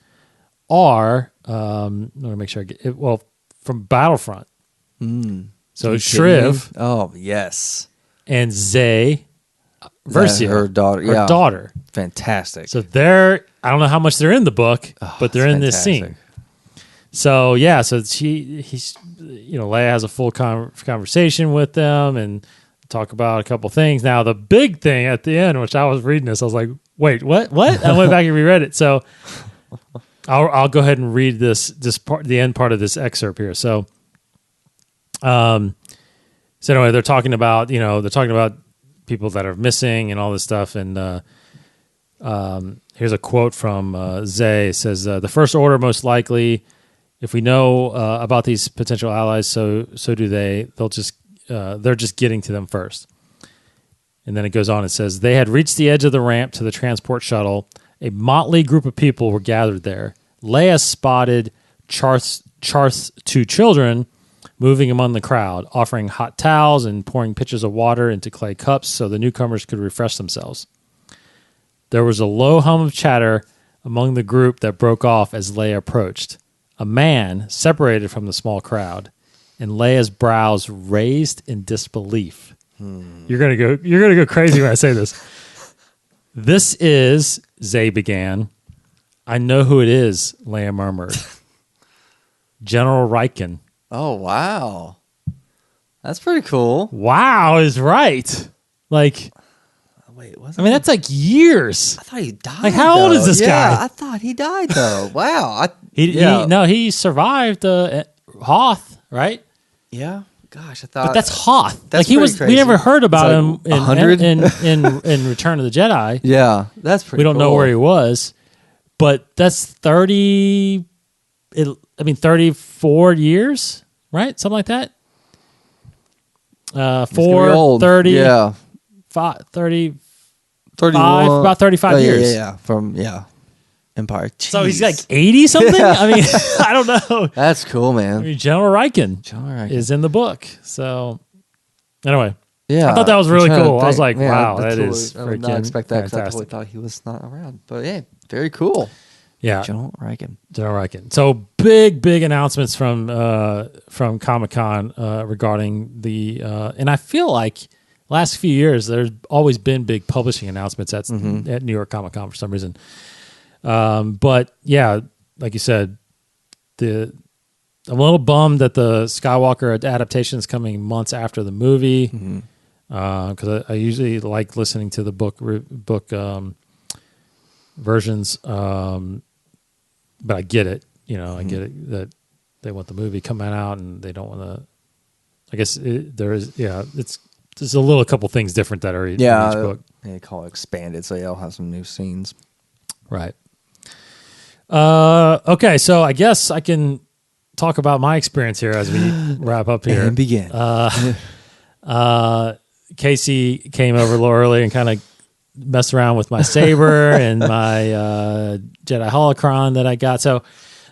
are, let me make sure I get it. Well, from Battlefront. So Shriv. Oh, yes. And Zay. Versio, her daughter. Her daughter. Fantastic. So I don't know how much they're in the book, but they're in this scene. So yeah, so he's Leia has a full conversation with them and talk about a couple things. Now the big thing at the end, which I was reading this, I was like, wait, what? I went back and reread it. So I'll go ahead and read this part, the end part of this excerpt here. So anyway, they're talking about people that are missing and all this stuff. And here's a quote from Zay. It says, "The First Order most likely, if we know about these potential allies, so do they. They're just getting to them first." And then it goes on. It says, "They had reached the edge of the ramp to the transport shuttle. A motley group of people were gathered there. Leia spotted Charth's two children moving among the crowd, offering hot towels and pouring pitchers of water into clay cups so the newcomers could refresh themselves. There was a low hum of chatter among the group that broke off as Leia approached. A man separated from the small crowd, and Leia's brows raised in disbelief." You're gonna go crazy when I say this. "This is," Zay began. "I know who it is," Leia murmured. "General Riken." Oh, wow. That's pretty cool. Wow is right. Like, wait, was I mean, that's like years. I thought he died. Like, how old is this guy? I thought he died, though. Wow. He survived Hoth, right? Yeah. Gosh, I thought. But that's Hoth. That's like crazy. We never heard about him like 100? in Return of the Jedi. Yeah, that's pretty. We don't know where he was, but that's 34 years, right? Something like that. 30, yeah, 30, 31, about 35 years. Yeah, from Empire. Jeez. So he's like 80 something. I mean, I don't know. That's cool, man. I mean, General Riken is in the book. So anyway, yeah, I thought that was really cool. I was like, man, wow, I that is freaking I did not expect that because I fantastic. totally thought he was not around. But yeah, very cool. Yeah, General Riken. So big announcements from Comic-Con regarding the and I feel like last few years there's always been big publishing announcements at New York Comic-Con for some reason. But yeah, like you said, I'm a little bummed that the Skywalker adaptation is coming months after the movie. Because I usually like listening to the book versions. But I get it, I get it that they want the movie coming out and they don't want to. I guess there's a couple things different that are in each book. They call it expanded, so I'll have some new scenes. Right. Okay, so I guess I can talk about my experience here as we wrap up here. And begin. Casey came over a little early and kind of messed around with my saber and my Jedi holocron that I got. So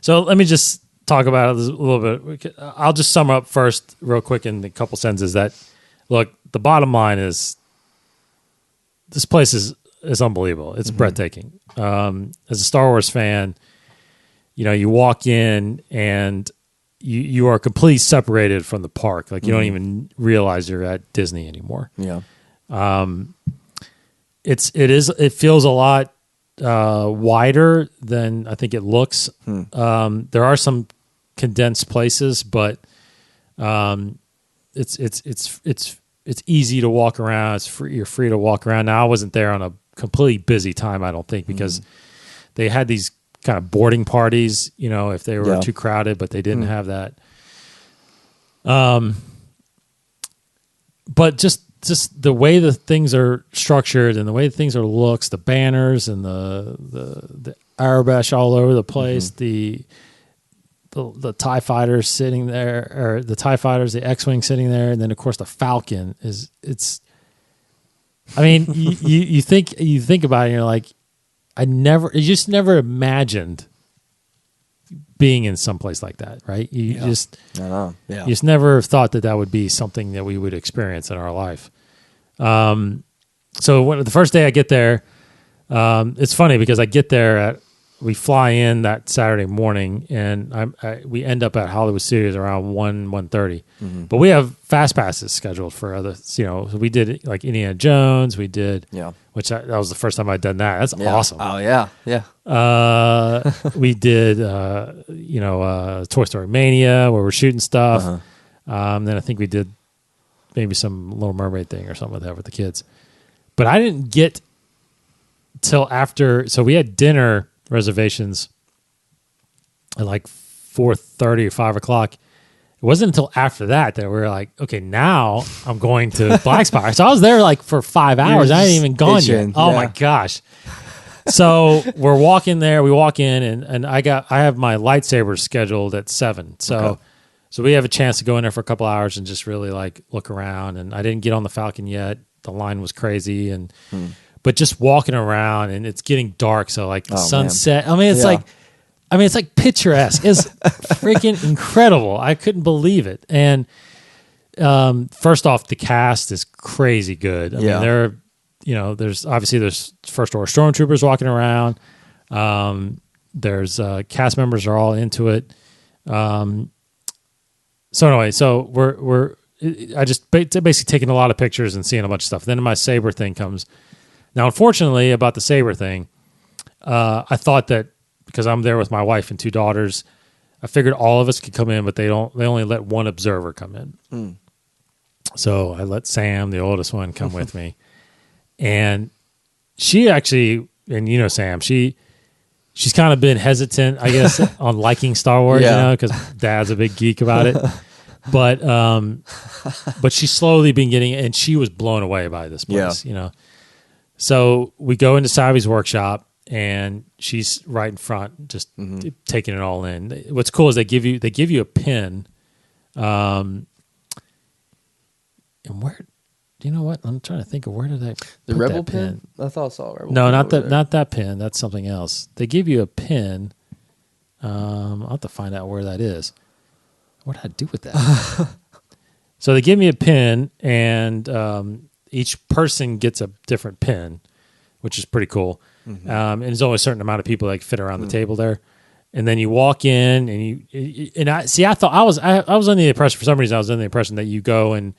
let me just talk about it a little bit. I'll just sum up first real quick in a couple sentences that, look, the bottom line is this place is unbelievable. It's breathtaking. As a Star Wars fan, you walk in and you are completely separated from the park. Like you don't even realize you're at Disney anymore. Yeah. It feels a lot wider than I think it looks. There are some condensed places, but it's easy to walk around. You're free to walk around. Now I wasn't there on a completely busy time, I don't think, because they had these kind of boarding parties, if they were too crowded, but they didn't have that. But just the way the things are structured and the way things are looks, the banners and the Arabesh all over the place, the TIE fighters sitting there, or the TIE fighters, the X-Wing sitting there, and then of course the Falcon you think about it and you're like, you just never imagined being in some place like that, right? You just never thought that would be something that we would experience in our life. So the first day I get there, it's funny because I get there at we fly in that Saturday morning, and we end up at Hollywood Studios around 1:30. Mm-hmm. But we have fast passes scheduled for other, so we did like Indiana Jones. We did, which that was the first time I'd done that. That's awesome. Oh yeah, yeah. We did, Toy Story Mania where we're shooting stuff. Then I think we did maybe some Little Mermaid thing or something like that with the kids. But I didn't get till after, so we had dinner reservations at like 4:30 or 5 o'clock. It wasn't until after that we were like, okay, now I'm going to Black Spire. So I was there like for 5 hours. I hadn't even gone yet. Oh my gosh. So we're walking there. We walk in, and I have my lightsabers scheduled at 7. So we have a chance to go in there for a couple hours and just really like look around. And I didn't get on the Falcon yet. The line was crazy, and but just walking around, and it's getting dark. So like the sunset. Man. It's like picturesque. It's freaking incredible. I couldn't believe it. And first off, the cast is crazy good. I mean, there's First Order stormtroopers walking around. There's cast members are all into it. So anyway, I just basically taking a lot of pictures and seeing a bunch of stuff. Then my saber thing comes. Now, unfortunately, about the saber thing, I thought that because I'm there with my wife and 2 daughters, I figured all of us could come in, but they only let one observer come in. So I let Sam, the oldest one, come with me. And she actually, and Sam, she's kind of been hesitant, I guess, on liking Star Wars, because Dad's a big geek about it. But she's slowly been getting it, and she was blown away by this place, So we go into Savi's workshop, and she's right in front, just taking it all in. What's cool is they give you a pin, and where, you know what? I'm trying to think of where did I the Rebel pin? I thought I saw a Rebel. No, pin not that pin. That's something else. They give you a pin. I'll have to find out where that is. What did I do with that? So they give me a pin, and each person gets a different pin, which is pretty cool. And there's only a certain amount of people that fit around the table there. And then you walk in, and I thought I was under the impression, for some reason I was under the impression that you go and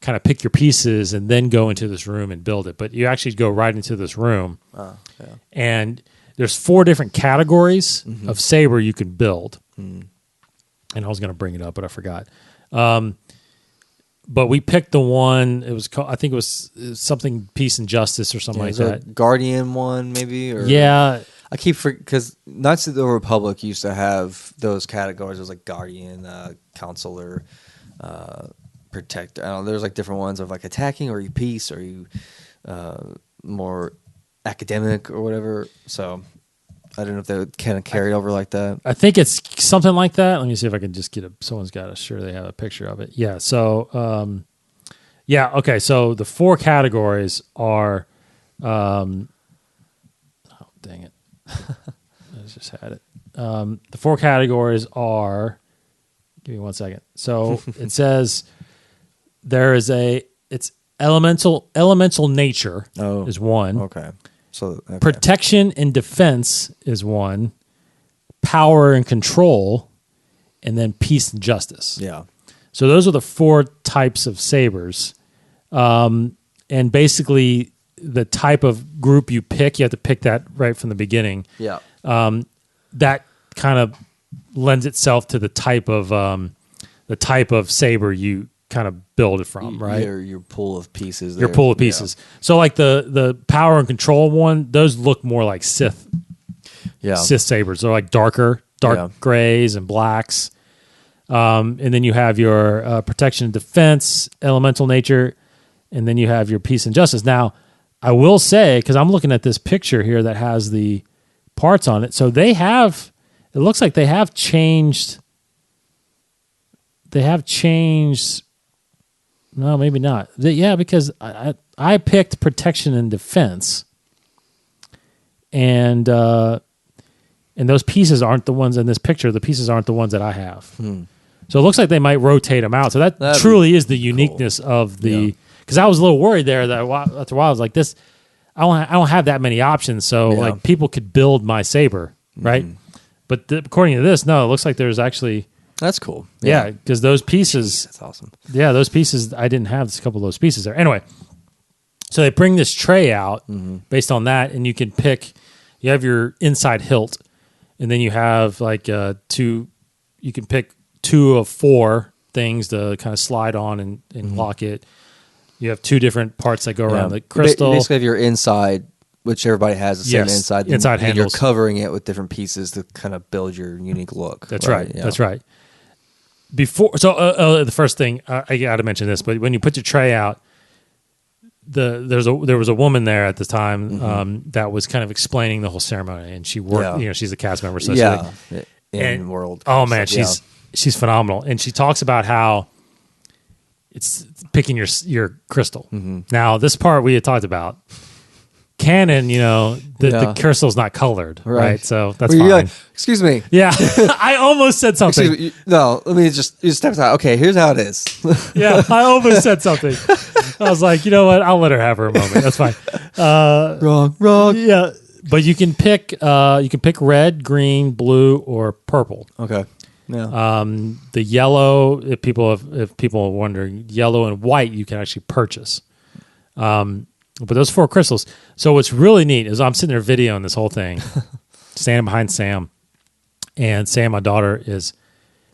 kind of pick your pieces and then go into this room and build it. But you actually go right into this room, and there's 4 different categories of saber you can build. And I was going to bring it up, but I forgot. But we picked the one. It was called, I think it was something Peace and Justice or something like that. Guardian one, maybe. Or I keep because Knights of the Republic used to have those categories. It was like Guardian, Counselor, Protector. I don't know, there's like different ones of like attacking, or you peace, or you more academic or whatever. So I don't know if they would kind of carry over like that. I think it's something like that. Let me see if I can just get someone's got to sure they have a picture of it. Yeah. So, okay. So the 4 categories are, oh, dang it. I just had it. The 4 categories are, give me 1 second. So it says it's elemental nature is one. Okay. So protection and defense is one, power and control, and then peace and justice. Yeah. So those are the 4 types of sabers. And basically the type of group you pick, you have to pick that right from the beginning. Yeah. That kind of lends itself to the type of saber you kind of build it from, right? Your pool of pieces. Your pool of pieces. Yeah. So like the power and control one, those look more like Sith sabers. They're like dark grays and blacks. And then you have your protection and defense, elemental nature, and then you have your peace and justice. Now, I will say, because I'm looking at this picture here that has the parts on it, so it looks like they have changed. No, maybe not. Because I picked protection and defense, and those pieces aren't the ones in this picture. The pieces aren't the ones that I have. So it looks like they might rotate them out. So that truly is the uniqueness of the. Because I was a little worried there that after a while I was like, this. I don't have that many options. So like people could build my saber right? But according to this, no, it looks like there's actually That's cool. yeah, because those pieces That's awesome. yeah, those pieces I didn't have a couple of those pieces there. Anyway, so they bring this tray out based on that, and you can pick. You have your inside hilt, and then you have like two. You can pick 2 of 4 things to kind of slide on and lock it. You have 2 different parts that go around the crystal. You basically have your inside, which everybody has the same inside. Inside and handles. You're covering it with different pieces to kind of build your unique look. That's right. Yeah. That's right. Before, so the first thing I got to mention this, but when you put your tray out, there was a woman there at the time that was kind of explaining the whole ceremony, and she worked. You know, she's a cast member, so in world. Oh man, she's phenomenal, and she talks about how it's picking your crystal. Now, this part we had talked about. Canon, you know, the crystal's not colored, right? So that's fine. Like, excuse me. Yeah, I almost said something. No, let me just step aside. Okay, here's how it is. Yeah, I almost said something. I was like, you know what? I'll let her have her moment. That's fine. Wrong. Yeah, but you can pick red, green, blue, or purple. Okay. Yeah. The yellow, if people are wondering, yellow and white you can actually purchase. But those 4 crystals. So what's really neat is I'm sitting there videoing this whole thing, standing behind Sam, and Sam, my daughter, is,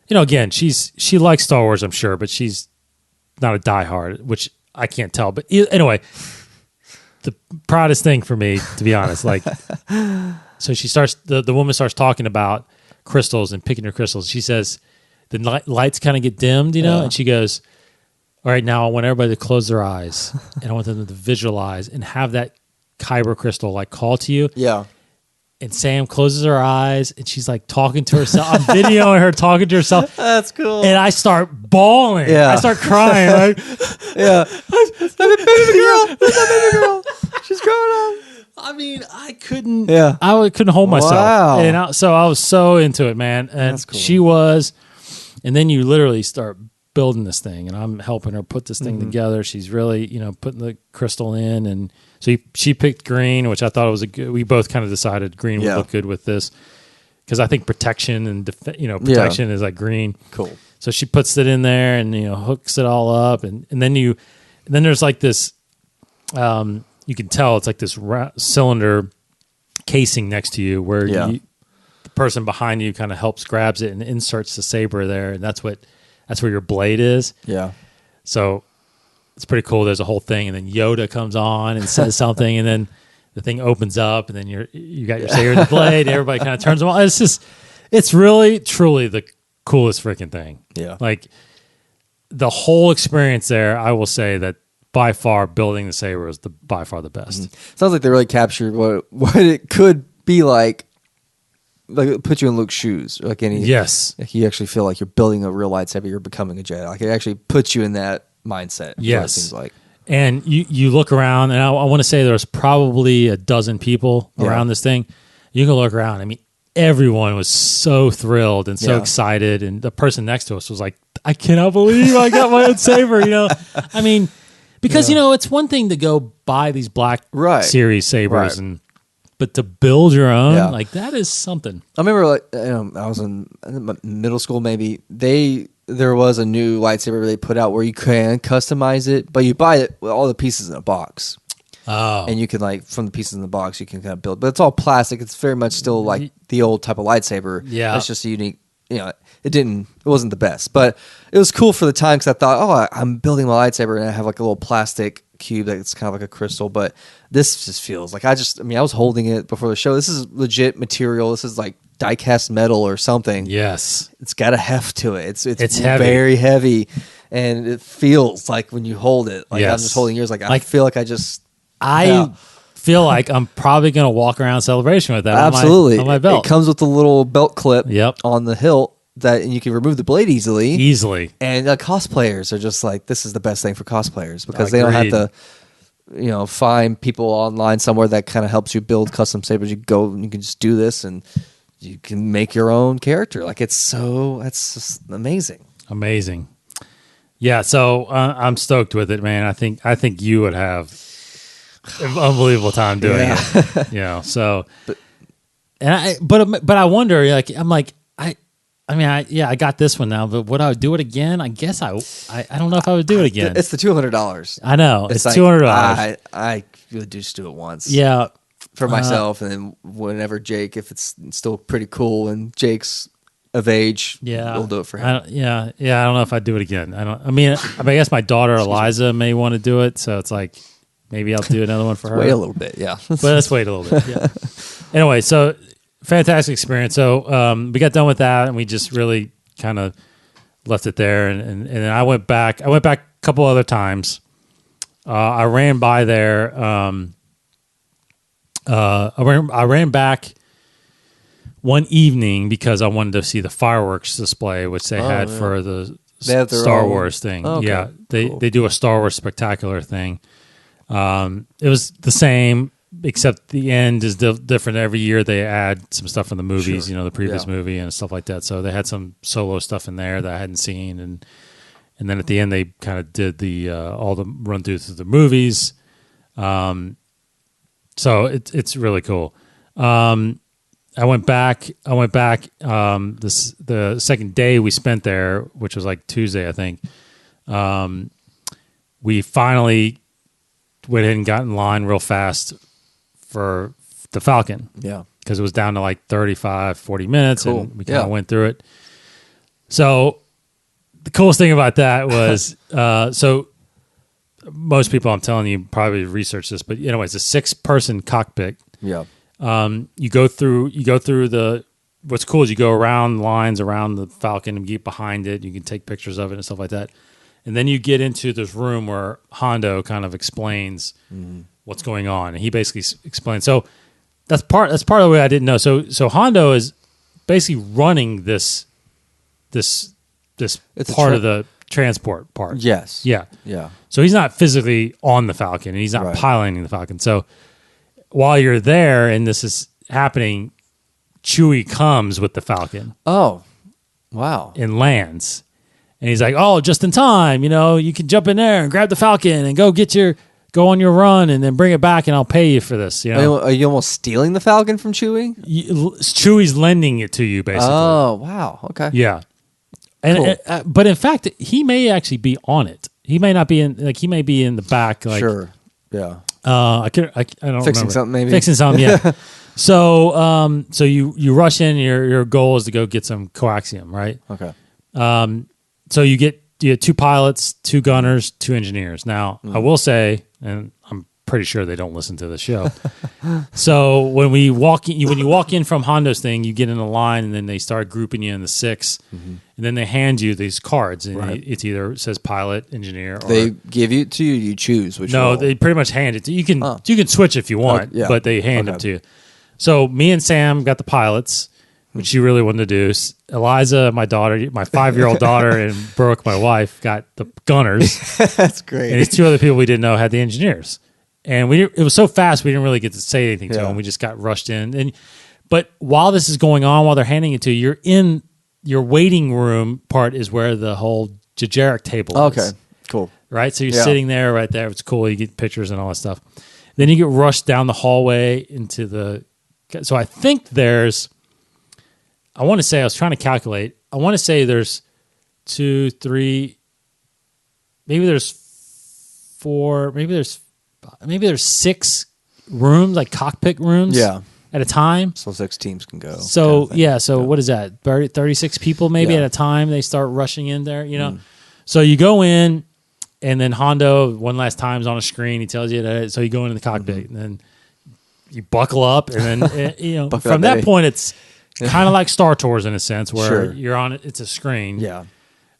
you know, again, she likes Star Wars, I'm sure, but she's not a diehard, which I can't tell. But anyway, the proudest thing for me, to be honest, like, so she starts, the woman starts talking about crystals and picking her crystals. She says the lights kind of get dimmed, you know, and she goes, all right, now I want everybody to close their eyes, and I want them to visualize and have that kyber crystal like call to you. Yeah. And Sam closes her eyes, and she's like talking to herself. I'm videoing her talking to herself. That's cool. And I start bawling. Yeah. I start crying. Like, yeah. That's that baby girl. She's growing up. I mean, I couldn't. Yeah. I couldn't hold myself. Wow. And so I was so into it, man. And that's cool. She was. And then you literally start building this thing, and I'm helping her put this thing together. She's really, you know, putting the crystal in, and so she picked green, which I thought was a good. We both kind of decided green would look good with this because I think protection and protection is like green. Cool. So she puts it in there and hooks it all up, and then there's like this. You can tell it's like this cylinder casing next to you where the person behind you kind of helps grabs it and inserts the saber there, and that's where your blade is. Yeah. So it's pretty cool. There's a whole thing, and then Yoda comes on and says something, and then the thing opens up, and then you got your saber and the blade. Everybody kind of turns them on. It's really, truly the coolest freaking thing. Yeah. Like the whole experience there, I will say that by far building the saber is by far the best. Sounds like they really captured what it could be like put you in Luke's shoes, like any. Yes, like you actually feel like you're building a real lightsaber. You're becoming a Jedi. Like it actually puts you in that mindset. Yes, it seems like. And you look around, and I want to say there's probably a dozen people around this thing. You can look around. I mean, everyone was so thrilled and so excited, and the person next to us was like, "I cannot believe I got my own saber." I mean, because it's one thing to go buy these Black Series sabers but to build your own, like that is something. I remember, I was in middle school. Maybe there was a new lightsaber they put out where you can customize it, but you buy it with all the pieces in a box. Oh, and you can from the pieces in the box you can kind of build, but it's all plastic. It's very much still like the old type of lightsaber. Yeah, it's just a unique. It wasn't the best, but it was cool for the time because I thought, I'm building my lightsaber and I have like a little plastic cube that's kind of like a crystal, but this just feels like I was holding it before the show. This is legit material. This is like die-cast metal or something. Yes, it's got a heft to it. It's heavy. Very heavy, and it feels like when you hold it, like I'm just holding yours. Like I feel like I feel like I'm probably going to walk around Celebration with that. Absolutely, on my belt. It comes with a little belt clip. On the hilt. And you can remove the blade easily. And cosplayers are just like, this is the best thing for cosplayers because they don't have to, find people online somewhere that kind of helps you build custom sabers. You go and you can just do this and you can make your own character. Like that's just amazing. Amazing. Yeah. So I'm stoked with it, man. I think you would have an unbelievable time doing it. So. but I wonder, like, I'm like, I got this one now, but would I do it again? I guess I don't know if I would do it again. It's the $200. I know it's like, $200. I would just do it once. Yeah, for myself, and then whenever Jake, if it's still pretty cool and Jake's of age, we'll do it for him. I don't know if I'd do it again. I guess my daughter Eliza may want to do it, so it's like maybe I'll do another one for her. Wait a little bit, yeah. But let's wait a little bit. Yeah. Anyway, so fantastic experience. So we got done with that, and we just really kind of left it there. And then I went back. A couple other times. I ran by there. I ran back one evening because I wanted to see the fireworks display, which they had for the Star Wars thing. Oh, okay. Yeah, they do a Star Wars spectacular thing. It was the same, except the end is different. Every year they add some stuff from the movies, sure. The previous movie and stuff like that. So they had some solo stuff in there that I hadn't seen, and then at the end they kind of did the all the run through the movies. So it's really cool. I went back. The second day we spent there, which was like Tuesday, I think. We finally went ahead and got in line real fast for the Falcon. Yeah. Because it was down to like 35, 40 minutes, cool. And we kind of went through it. So the coolest thing about that was, so most people, I'm telling you, probably research this, but anyway, it's a 6-person cockpit. Yeah. You go through what's cool is you go around lines around the Falcon and get behind it. You can take pictures of it and stuff like that. And then you get into this room where Hondo kind of explains what's going on. And he basically explains. So that's part of the way I didn't know. So Hondo is basically running this part of the transport part. Yes. Yeah. Yeah. So he's not physically on the Falcon, and he's not piloting the Falcon. So while you're there and this is happening, Chewie comes with the Falcon. Oh, wow. And lands. And he's like, oh, just in time. You can jump in there and grab the Falcon and go on your run and then bring it back and I'll pay you for this. Are you almost stealing the Falcon from Chewie? Chewie's lending it to you, basically. Oh, wow. Okay. Yeah. And cool. But in fact, he may actually be on it. He may not be he may be in the back. Like, sure. Yeah. I don't remember. Fixing something, maybe. Fixing something, yeah. So you rush in. Your goal is to go get some coaxium, right? Okay. So you get 2 pilots, 2 gunners, 2 engineers. Now I will say, and I'm pretty sure they don't listen to the show. So when you walk in from Hondo's thing, you get in a line, and then they start grouping you in the 6, and then they hand you these cards, and it either says pilot, engineer, or they give it to you. You choose which. No, they pretty much hand it to you. You can switch if you want, but they hand it to you. So me and Sam got the pilots, which she really wanted to do. Eliza, my daughter, my 5-year-old daughter, and Brooke, my wife, got the gunners. That's great. And these 2 other people we didn't know had the engineers. And it was so fast we didn't really get to say anything to them. We just got rushed in. But while this is going on, while they're handing it to you, you're in your waiting room part is where the whole Jajaric table is. Okay, cool. Right? So you're sitting there right there. It's cool. You get pictures and all that stuff. Then you get rushed down the hallway into the... So I think there's... I want to say, I was trying to calculate. I want to say there's 2, 3... Maybe there's 4... Maybe there's 6 rooms, like cockpit rooms, at a time. So 6 teams can go. So what is that? 36 people maybe at a time. They start rushing in there. So you go in, and then Hondo one last time's on a screen. He tells you that. So you go into the cockpit, and then you buckle up, and then from that point it's kind of like Star Tours in a sense, where you're on it. It's a screen. Yeah.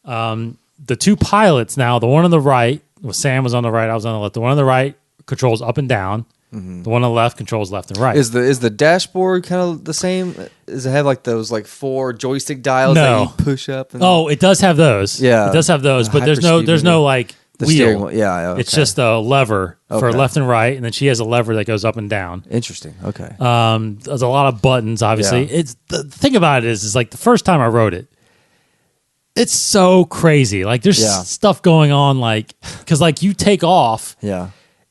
The 2 pilots now. The one on the right. Well, Sam was on the right. I was on the left. The one on the right controls up and down. The one on the left controls left and right. Is the dashboard kind of the same? Does it have like those 4 joystick dials that you push up? It does have those. Yeah, it does have those, but there's no like the wheel. Steering wheel. Yeah, okay. It's just a lever for left and right, and then she has a lever that goes up and down. Interesting. Okay. There's a lot of buttons. Obviously, it's the thing about it is like the first time I wrote it. It's so crazy. Like there's stuff going on, because you take off,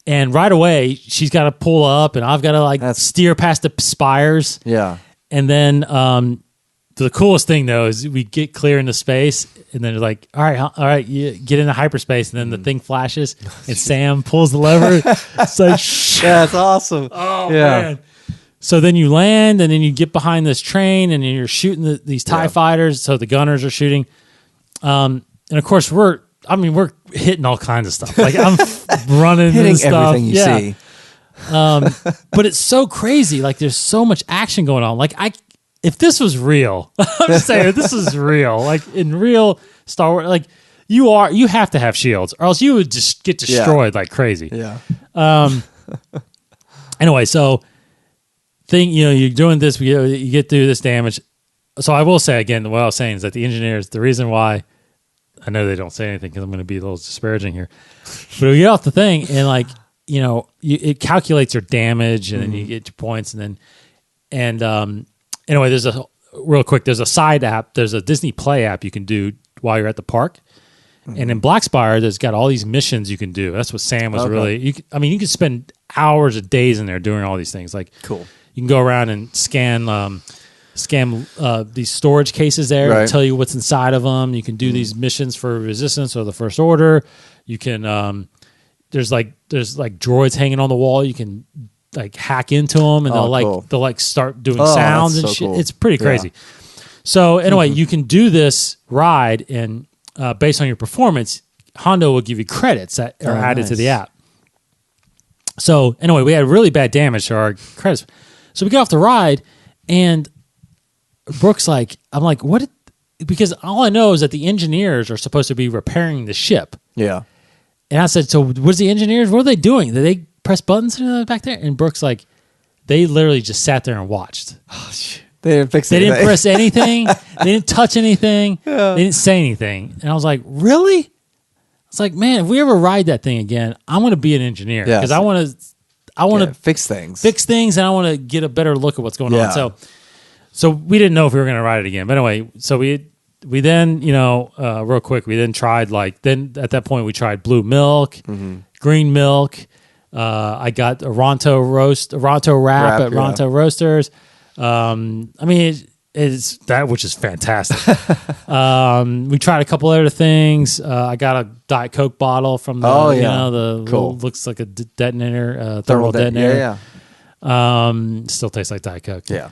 and right away she's got to pull up, and I've got to steer past the spires, And then the coolest thing though is we get clear into space, and then they're like, all right, you get into hyperspace, and then the thing flashes, and Sam pulls the lever. It's like, yeah, it's awesome. Oh man. So then you land, and then you get behind this train, and then you're shooting these TIE fighters. So the gunners are shooting, and of course we're hitting all kinds of stuff. Like I'm running, hitting and stuff. everything you see. But it's so crazy. Like there's so much action going on. Like if this was real, I'm just saying, if this is real, like in real Star Wars, like you have to have shields, or else you would just get destroyed like crazy. Yeah. Anyway, so you're doing this, you get through this damage. So I will say again, what I was saying is that the engineers, the reason why, I know they don't say anything because I'm going to be a little disparaging here, but we get off the thing and like, it calculates your damage, and then you get your points, and anyway, there's a side app. There's a Disney Play app you can do while you're at the park. And in Black Spire, there's got all these missions you can do. That's what Sam was really, you can spend hours of days in there doing all these things. Like, cool. You can go around and scan these storage cases there and tell you what's inside of them. You can do these missions for Resistance or the First Order. You can, there's droids hanging on the wall. You can like hack into them, and they'll start doing sounds and shit. Cool. It's pretty crazy. Yeah. So anyway, you can do this ride, and based on your performance, Hondo will give you credits that are added to the app. So anyway, we had really bad damage to our credits. So we get off the ride, and Brooke's like, I'm like, what? Because all I know is that the engineers are supposed to be repairing the ship. Yeah. And I said, so what's the engineers? What are they doing? Did they press buttons back there? And Brooke's like, they literally just sat there and watched. Oh, shit. They didn't fix anything. They didn't press anything. They didn't touch anything. Yeah. They didn't say anything. And I was like, really? I was like, man, if we ever ride that thing again, I'm going to be an engineer because I want to fix things, and I want to get a better look at what's going on. So we didn't know if we were going to ride it again. But anyway, so we then, real quick, we then tried at that point we tried blue milk, green milk. I got a Ronto wrap at Ronto Roasters. It's that, which is fantastic. We tried a couple other things. I got a Diet Coke bottle from the, little, looks like a detonator, thermal detonator. Still tastes like Diet Coke. Yeah.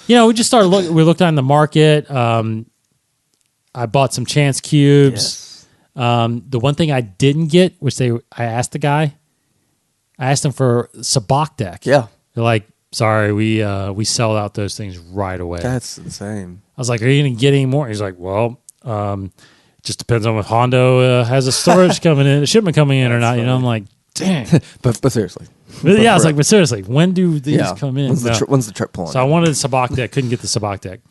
We just started we looked on the market. I bought some chance cubes. Yes. The one thing I didn't get, which I asked the guy, I asked him for Sabacc deck. Yeah. They're like, sorry, we sell out those things right away. That's insane. I was like, are you going to get any more? He's like, well, just depends on if Hondo has a storage a shipment coming in or not. Funny. I'm like, dang. but seriously. I was like, but seriously, when do these come in? When's the trip pulling? So I wanted a Sabacc deck, couldn't get the Sabacc deck.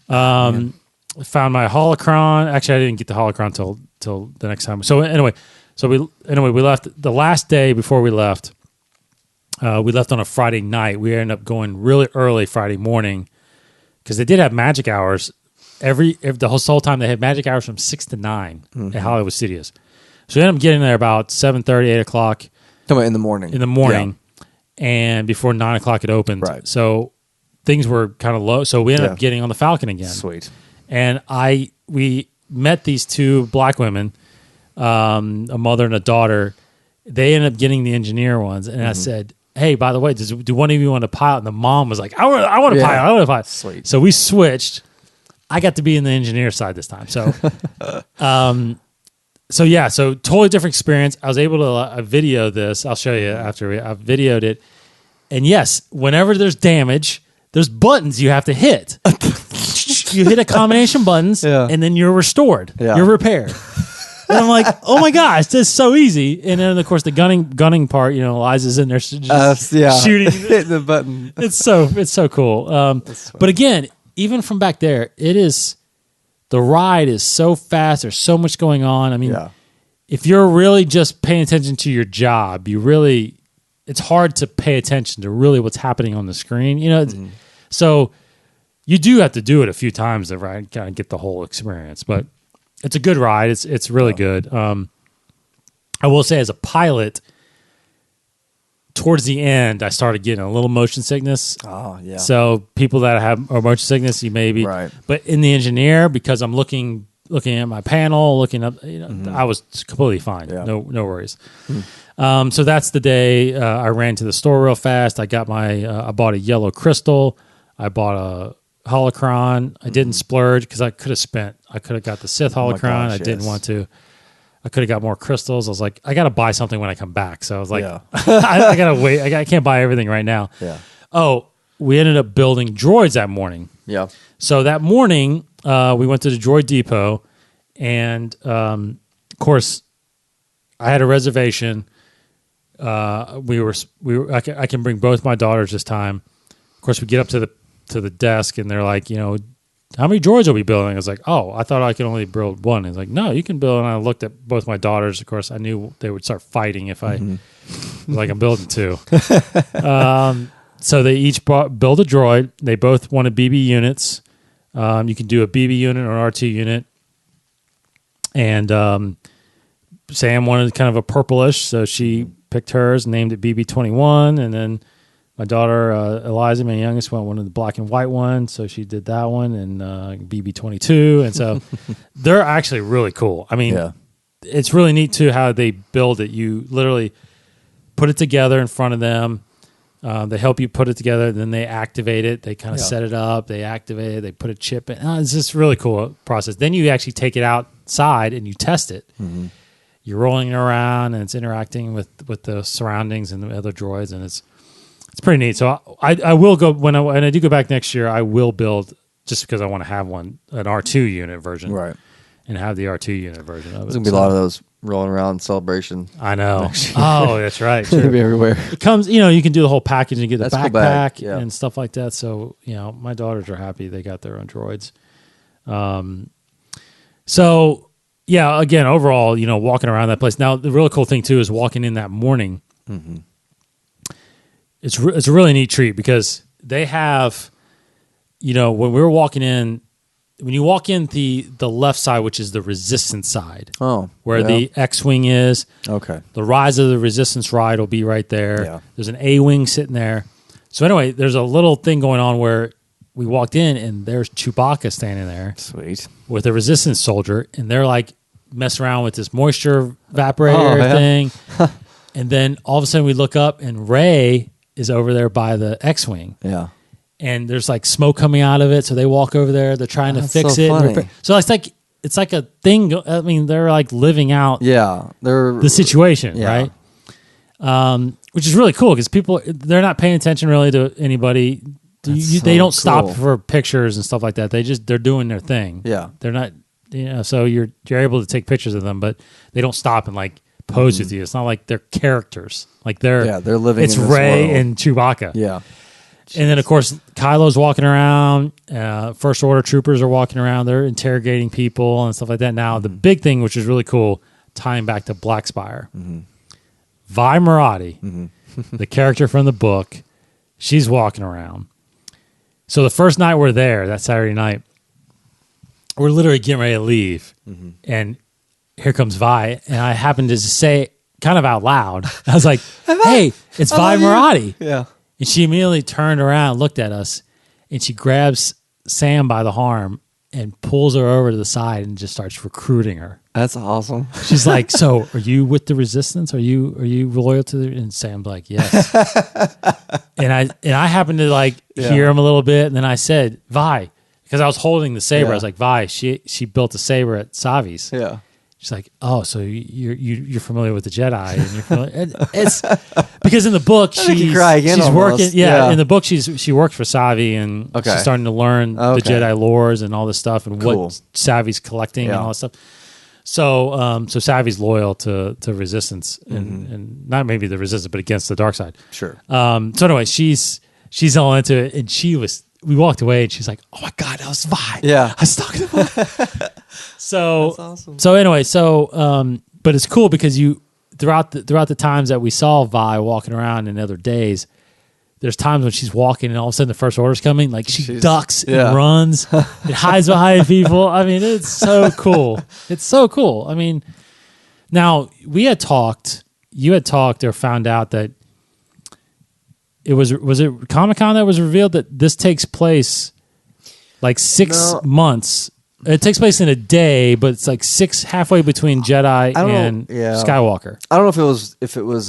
Found my holocron. Actually, I didn't get the holocron till the next time. So anyway, we left the last day before we left. We left on a Friday night. We ended up going really early Friday morning because they did have magic hours. The whole time they had magic hours from 6 to 9 at Hollywood Studios. So we ended up getting there about 7:30, 8 o'clock. In the morning. And before 9 o'clock it opened. Right. So things were kind of low. So we ended up getting on the Falcon again. Sweet. And we met these two black women, a mother and a daughter. They ended up getting the engineer ones. And I said, hey, by the way, do one of you want to pilot? And the mom was like, I want to pilot. I want to pilot. Sweet. So we switched. I got to be in the engineer side this time. So, so totally different experience. I was able to video this. I'll show you after I videoed it. And yes, whenever there's damage, there's buttons you have to hit. You hit a combination buttons, and then you're restored. Yeah. You're repaired. And I'm like, oh my gosh, this is so easy. And then of course the gunning part, Eliza's in there just shooting, hitting the button. It's so cool. But again, even from back there, the ride is so fast. There's so much going on. I mean, if you're really just paying attention to your job, it's hard to pay attention to really what's happening on the screen. So you do have to do it a few times to kind of get the whole experience. But it's a good ride. It's really good. I will say, as a pilot, towards the end, I started getting a little motion sickness. Oh, yeah. So people that have motion sickness, you maybe. Right. But in the engineer, because I'm looking at my panel, looking up, I was completely fine. Yeah. No worries. So that's the day I ran to the store real fast. I got I bought a yellow crystal. I bought a holocron. I didn't splurge because I could have got the Sith holocron. gosh, I didn't yes. want to. I could have got more crystals. I was like, I got to buy something when I come back. So I was like, Yeah. I got to wait. I can't buy everything right now. Yeah. Oh, we ended up building droids that morning. Yeah. So that morning, we went to the droid depot, and of course, I had a reservation. I can bring both my daughters this time. Of course, we get up to the desk, and they're like, how many droids are we building? I was like, oh, I thought I could only build one. It's like, no, you can build. And I looked at both my daughters. Of course, I knew they would start fighting if I like I'm building two. So they each build a droid. They both wanted BB units. You can do a BB unit or an R2 unit. And Sam wanted kind of a purplish, so she picked hers, named it BB-21, and then my daughter, Eliza, my youngest, wanted the black and white one, so she did that one, and BB-22. And so they're actually really cool. I mean, it's really neat, too, how they build it. You literally put it together in front of them. They help you put it together, then they activate it. They kind of set it up. They activate it. They put a chip in. It's just a really cool process. Then you actually take it outside and you test it. Mm-hmm. You're rolling it around, and it's interacting with the surroundings and the other droids, and it's pretty neat. So I will go when I do go back next year. I will build, just because I want to have an R2 unit version, Right, and have the R2 unit version of it. There's gonna be a lot of those rolling around in Celebration. I know. Oh, that's right. It's gonna be everywhere. It comes, you can do the whole package and get the That's cool backpack bag, and stuff like that. So, my daughters are happy they got their own droids. So, yeah, again, overall, walking around that place. Now, the really cool thing, too, is walking in that morning. Mm-hmm. It's a really neat treat because they have, when we were walking in, when you walk in the left side, which is the Resistance side, where the X-Wing is. Okay. The Rise of the Resistance ride will be right there. Yeah. There's an A-Wing sitting there. So anyway, there's a little thing going on where we walked in, and there's Chewbacca standing there. Sweet. With a Resistance soldier, and they're like messing around with this moisture evaporator thing. And then all of a sudden we look up, and Rey is over there by the X-Wing. Yeah. And there's like smoke coming out of it, so they walk over there. They're trying to fix it. Funny. So it's like a thing. I mean, they're like living out the situation, right? Which is really cool because they're not paying attention really to anybody. They don't stop for pictures and stuff like that. They're doing their thing. Yeah, they're not. So you're able to take pictures of them, but they don't stop and like pose with you. It's not like they're characters. Like they're living. It's in this Rey world. And Chewbacca. Yeah. And then, of course, Kylo's walking around. First Order troopers are walking around. They're interrogating people and stuff like that. Now, the big thing, which is really cool, tying back to Black Spire, Vi Marathi, the character from the book, she's walking around. So the first night we're there, that Saturday night, we're literally getting ready to leave. And here comes Vi. And I happened to just say, kind of out loud, I was like, hey, it's Vi Marathi. Yeah. And she immediately turned around, looked at us, and she grabs Sam by the arm and pulls her over to the side and just starts recruiting her. That's awesome. She's like, "So, are you with the Resistance? Are you loyal to the?" And Sam's like, "Yes." and I happened to hear him a little bit, and then I said, "Vi," because I was holding the saber. I was like, "Vi." She built a saber at Savi's. Yeah. She's like, "Oh, so you're familiar with the Jedi?" And you're familiar. And it's because in the book she's working. Yeah, in the book she works for Savi, and she's starting to learn the Jedi lores and all this stuff, and what Savi's collecting and all this stuff. So Savi's loyal to Resistance, and not maybe the Resistance, but against the dark side. Sure. So anyway, she's all into it, and we walked away, and she's like, "Oh my God, that was Vi." Yeah, I was talking to Vi. So that's awesome. So anyway, but it's cool because throughout the times that we saw Vi walking around in other days, there's times when she's walking and all of a sudden the First Order's coming, like she ducks and runs, and hides behind people. I mean, it's so cool. It's so cool. I mean, now you had talked or found out that was it Comic-Con that was revealed that this takes place like 6 months. It takes place in a day, but it's like halfway between Jedi and Skywalker. I don't know if it was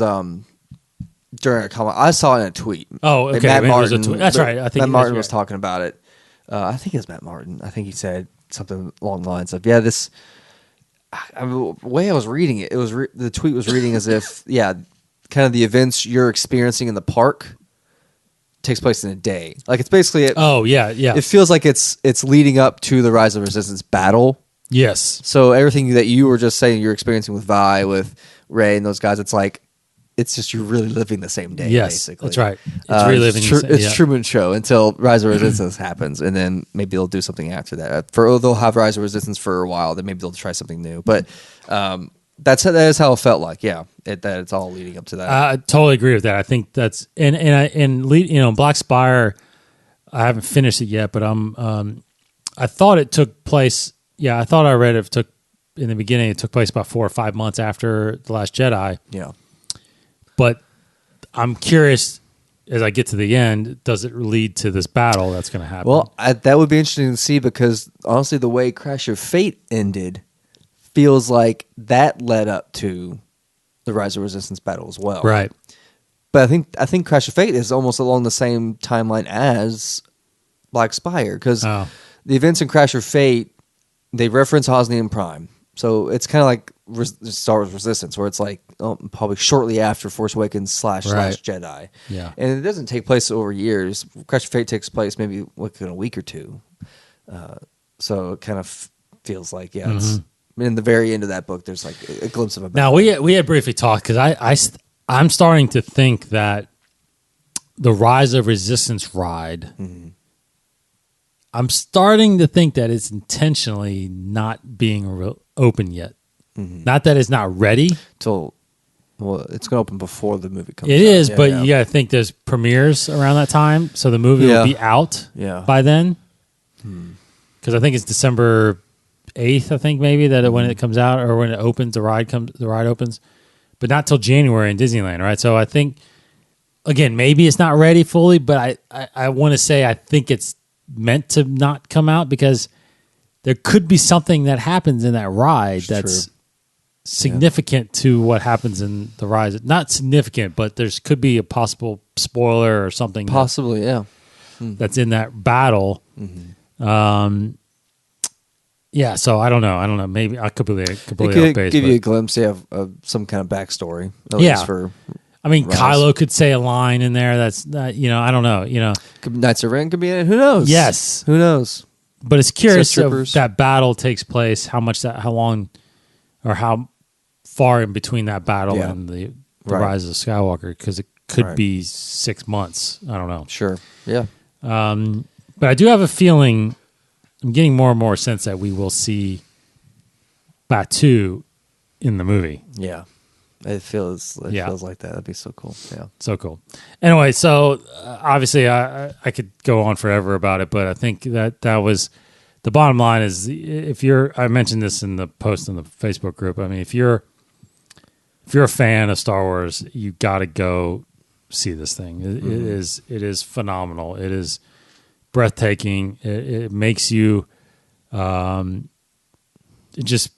during a comment. I saw it in a tweet. Oh, okay. Matt Martin, was a tweet. That's right. I think Matt Martin was talking about it. I think it was Matt Martin. I think he said something along the lines of, this. The way I was reading it, the tweet was reading as if, kind of the events you're experiencing in the park takes place in a day. Like it's basically it feels like it's leading up to the Rise of Resistance battle. Yes. So everything that you were just saying you're experiencing with Vi, with Rey and those guys, it's like it's just you're really living the same day. Yes, basically. that's right. It's reliving. It's Truman Show until Rise of Resistance happens, and then maybe they'll do something after that. They'll have Rise of Resistance for a while, then maybe they'll try something new. But that is how it felt like. That it's all leading up to that. I totally agree with that. I think that's Black Spire. I haven't finished it yet, but I thought it took place. Yeah, I thought I read it took in the beginning. It took place about 4 or 5 months after The Last Jedi. Yeah, but I'm curious as I get to the end. Does it lead to this battle that's going to happen? Well, that would be interesting to see because honestly, the way Crash of Fate ended feels like that led up to the Rise of Resistance battle as well. Right. But I think Crash of Fate is almost along the same timeline as Black Spire because the events in Crash of Fate, they reference Hosnian Prime. So it's kind of like Star Wars Resistance where it's like probably shortly after Force Awakens / Last Jedi. Yeah. And it doesn't take place over years. Crash of Fate takes place maybe like in a week or two. So it kind of feels like, it's in the very end of that book, there's like a glimpse of a battle. Now we had briefly talked because I'm starting to think that the Rise of Resistance ride. Mm-hmm. I'm starting to think that it's intentionally not being open yet. Mm-hmm. Not that it's not ready. It's going to open before the movie comes out. It is, but you got to think there's premieres around that time, so the movie will be out by then. Because I think it's December 8th, I think maybe when it comes out or when it opens, the ride opens, but not till January in Disneyland, right? So I think again, maybe it's not ready fully, but I want to say I think it's meant to not come out because there could be something that happens in that ride that's significant to what happens in the Rise. Not significant, but could be a possible spoiler or something. Possibly, that's in that battle. Mm-hmm. So I don't know. Maybe I could be completely off base. Give you a glimpse of some kind of backstory. At least for I mean, Rise. Kylo could say a line in there that's not, I don't know. Knights of Ren could be in it. Who knows? Yes. Who knows? But it's curious if that battle takes place, how long, or how far in between that battle and the Rise of Skywalker, because it could be 6 months. I don't know. Sure. Yeah. But I do have a feeling, I'm getting more and more sense that we will see Batu in the movie. Yeah. It feels like that. That'd be so cool. Yeah. So cool. Anyway, so obviously I could go on forever about it, but I think that was the bottom line is I mentioned this in the post in the Facebook group. I mean, if you're a fan of Star Wars, you got to go see this thing. It is phenomenal. It is breathtaking. It makes you just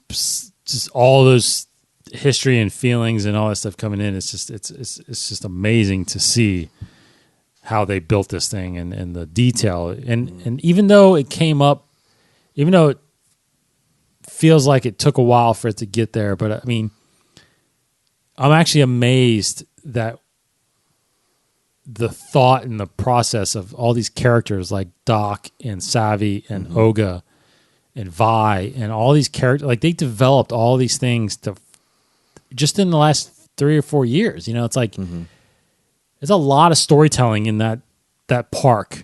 all those history and feelings and all that stuff coming in. It's just amazing to see how they built this thing and the detail. And even though it came up, even though it feels like it took a while for it to get there, but I mean, I'm actually amazed that the thought and the process of all these characters like Doc and Savi and Oga and Vi and all these characters, like they developed all these things to just in the last 3 or 4 years. It's like there's a lot of storytelling in that park.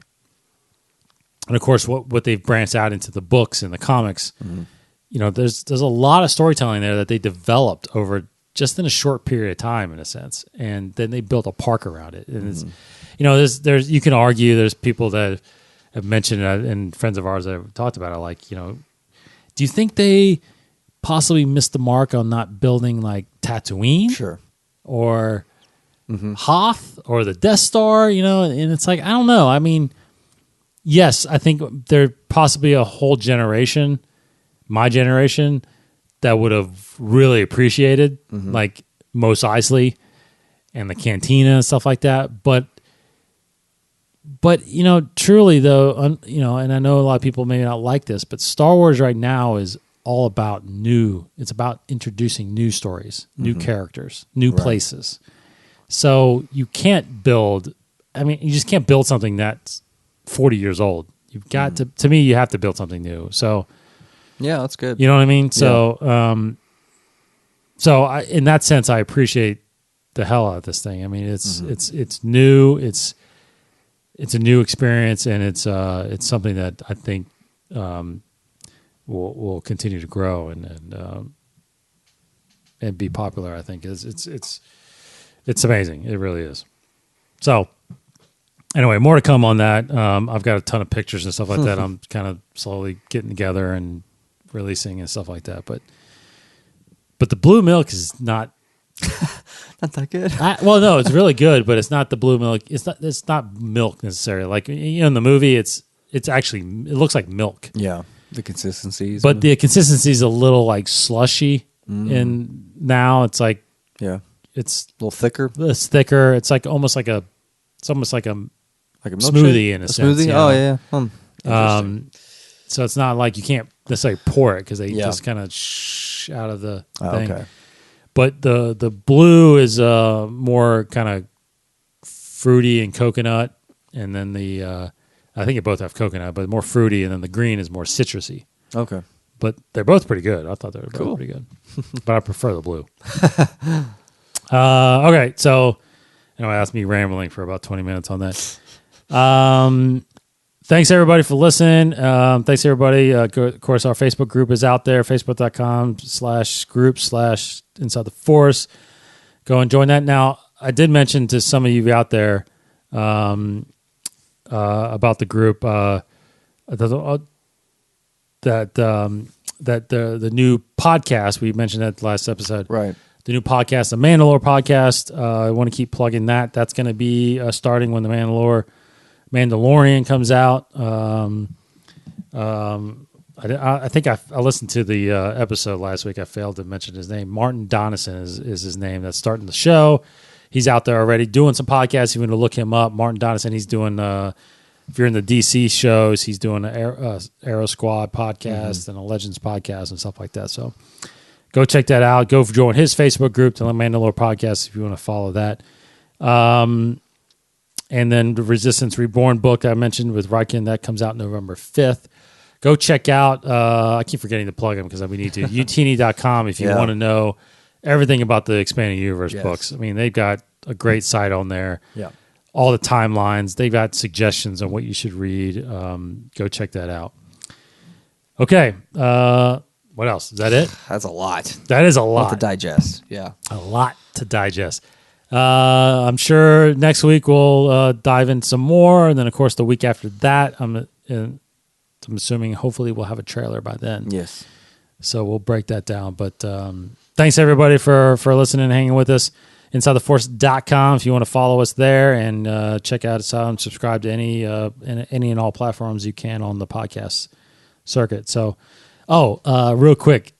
And of course, what they've branched out into the books and the comics, there's a lot of storytelling there that they developed over just in a short period of time, in a sense, and then they built a park around it. And it's, there's you can argue. There's people that have mentioned it, and friends of ours that have talked about it. Like, do you think they possibly missed the mark on not building like Tatooine? Sure. Or Hoth or the Death Star, and it's like, I don't know. I mean, yes, I think there possibly a whole generation, my generation, that would have really appreciated like Mos Eisley and the Cantina and stuff like that. But truly though, and I know a lot of people may not like this, but Star Wars right now is all about it's about introducing new stories, new characters, new places. So you can't build, you just can't build something that's 40 years old. You've got to me, you have to build something new. So yeah, that's good. You know what I mean? So, in that sense, I appreciate the hell out of this thing. I mean, it's new. It's a new experience, and it's something that I think will continue to grow and be popular. I think it's amazing. It really is. So anyway, more to come on that. I've got a ton of pictures and stuff like that. I'm kind of slowly getting together and releasing and stuff like that. But the blue milk is not not that good. Well, no, it's really good, but it's not the blue milk. It's not milk necessarily. Like in the movie, it's actually, it looks like milk. Yeah, the consistencies. But the consistency is a little like slushy, and now it's like it's a little thicker. It's thicker. It's like almost like a smoothie in a sense. Smoothie. Oh yeah. So it's not like you can't necessarily pour it because they just kind of out of the thing. Okay. But the blue is more kind of fruity and coconut, and then I think they both have coconut, but more fruity, and then the green is more citrusy. Okay. But they're both pretty good. I thought they were both pretty good. But I prefer the blue. Okay, so anyway, that's me rambling for about 20 minutes on that. Thanks, everybody, for listening. Thanks, everybody. Of course, our Facebook group is out there, facebook.com/group/Inside the Force. Go and join that. Now, I did mention to some of you out there about the group that the new podcast, we mentioned that last episode. Right. The new podcast, the Mandalore podcast. I want to keep plugging that. That's going to be starting when the Mandalorian comes out. I think I listened to the episode last week. I failed to mention his name. Martin Donison is his name. That's starting the show. He's out there already doing some podcasts. You want to look him up. Martin Donison. He's doing. If you're in the DC shows, he's doing an Arrow Squad podcast and a Legends podcast and stuff like that. So go check that out. Go join his Facebook group, the Mandalore Podcast, if you want to follow that. And then the Resistance Reborn book I mentioned with Riken, that comes out November 5th. Go check out, I keep forgetting to plug them because we need to, utini.com if you want to know everything about the Expanding Universe books. I mean, they've got a great site on there. Yeah. All the timelines. They've got suggestions on what you should read. Go check that out. Okay. What else? Is that it? That's a lot. That is a lot. To digest. Yeah. A lot to digest. I'm sure next week we'll dive in some more, and then of course the week after that, I'm assuming hopefully we'll have a trailer by then. Yes. So we'll break that down. But thanks everybody for listening and hanging with us. InsideTheForce.com if you want to follow us there and check out us out and subscribe to any and all platforms you can on the podcast circuit. So, real quick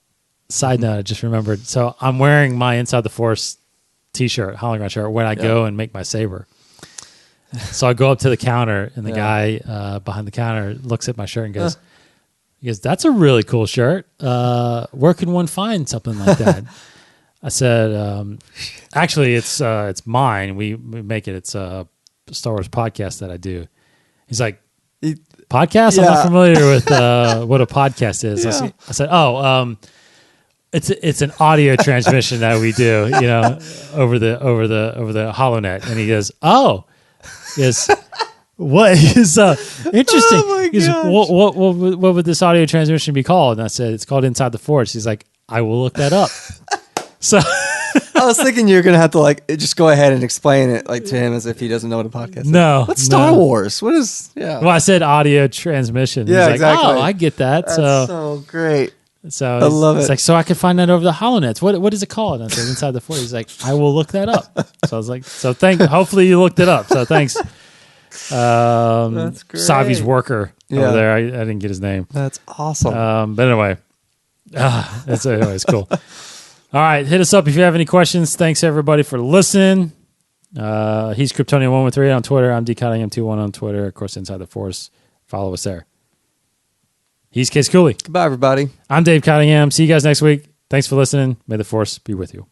side note, I just remembered. So I'm wearing my Inside the Force T-shirt, hologram shirt, when I go and make my saber. So I go up to the counter, and the guy behind the counter looks at my shirt and goes, "That's a really cool shirt. Where can one find something like that?" I said, "Actually, it's mine. We make it. It's a Star Wars podcast that I do." He's like, "Podcast? I'm not familiar with what a podcast is." Yeah. I said, It's an audio transmission that we do, over the HoloNet. And he goes, yes. What is interesting? Oh my He goes, what would this audio transmission be called? And I said, it's called Inside the Force. He's like, I will look that up. So I was thinking you were gonna have to just go ahead and explain it to him as if he doesn't know what a podcast is. No. What's Star Wars? What is Well, I said audio transmission. Yeah, He's like, exactly. I get that. That's so great. So I love it's it. like, so I could find that over the HoloNets. What is it called? And I said, Inside the Force. He's like, I will look that up. So I was like, hopefully you looked it up. So thanks. That's great. Savi's worker Yeah. over there. I didn't get his name. That's awesome. But anyway, it's cool. All right. Hit us up if you have any questions. Thanks everybody for listening. He's Kryptonian113 on Twitter. I'm DCottingham21 on Twitter. Of course, Inside the Force. Follow us there. He's Case Cooley. Goodbye, everybody. I'm Dave Cottingham. See you guys next week. Thanks for listening. May the Force be with you.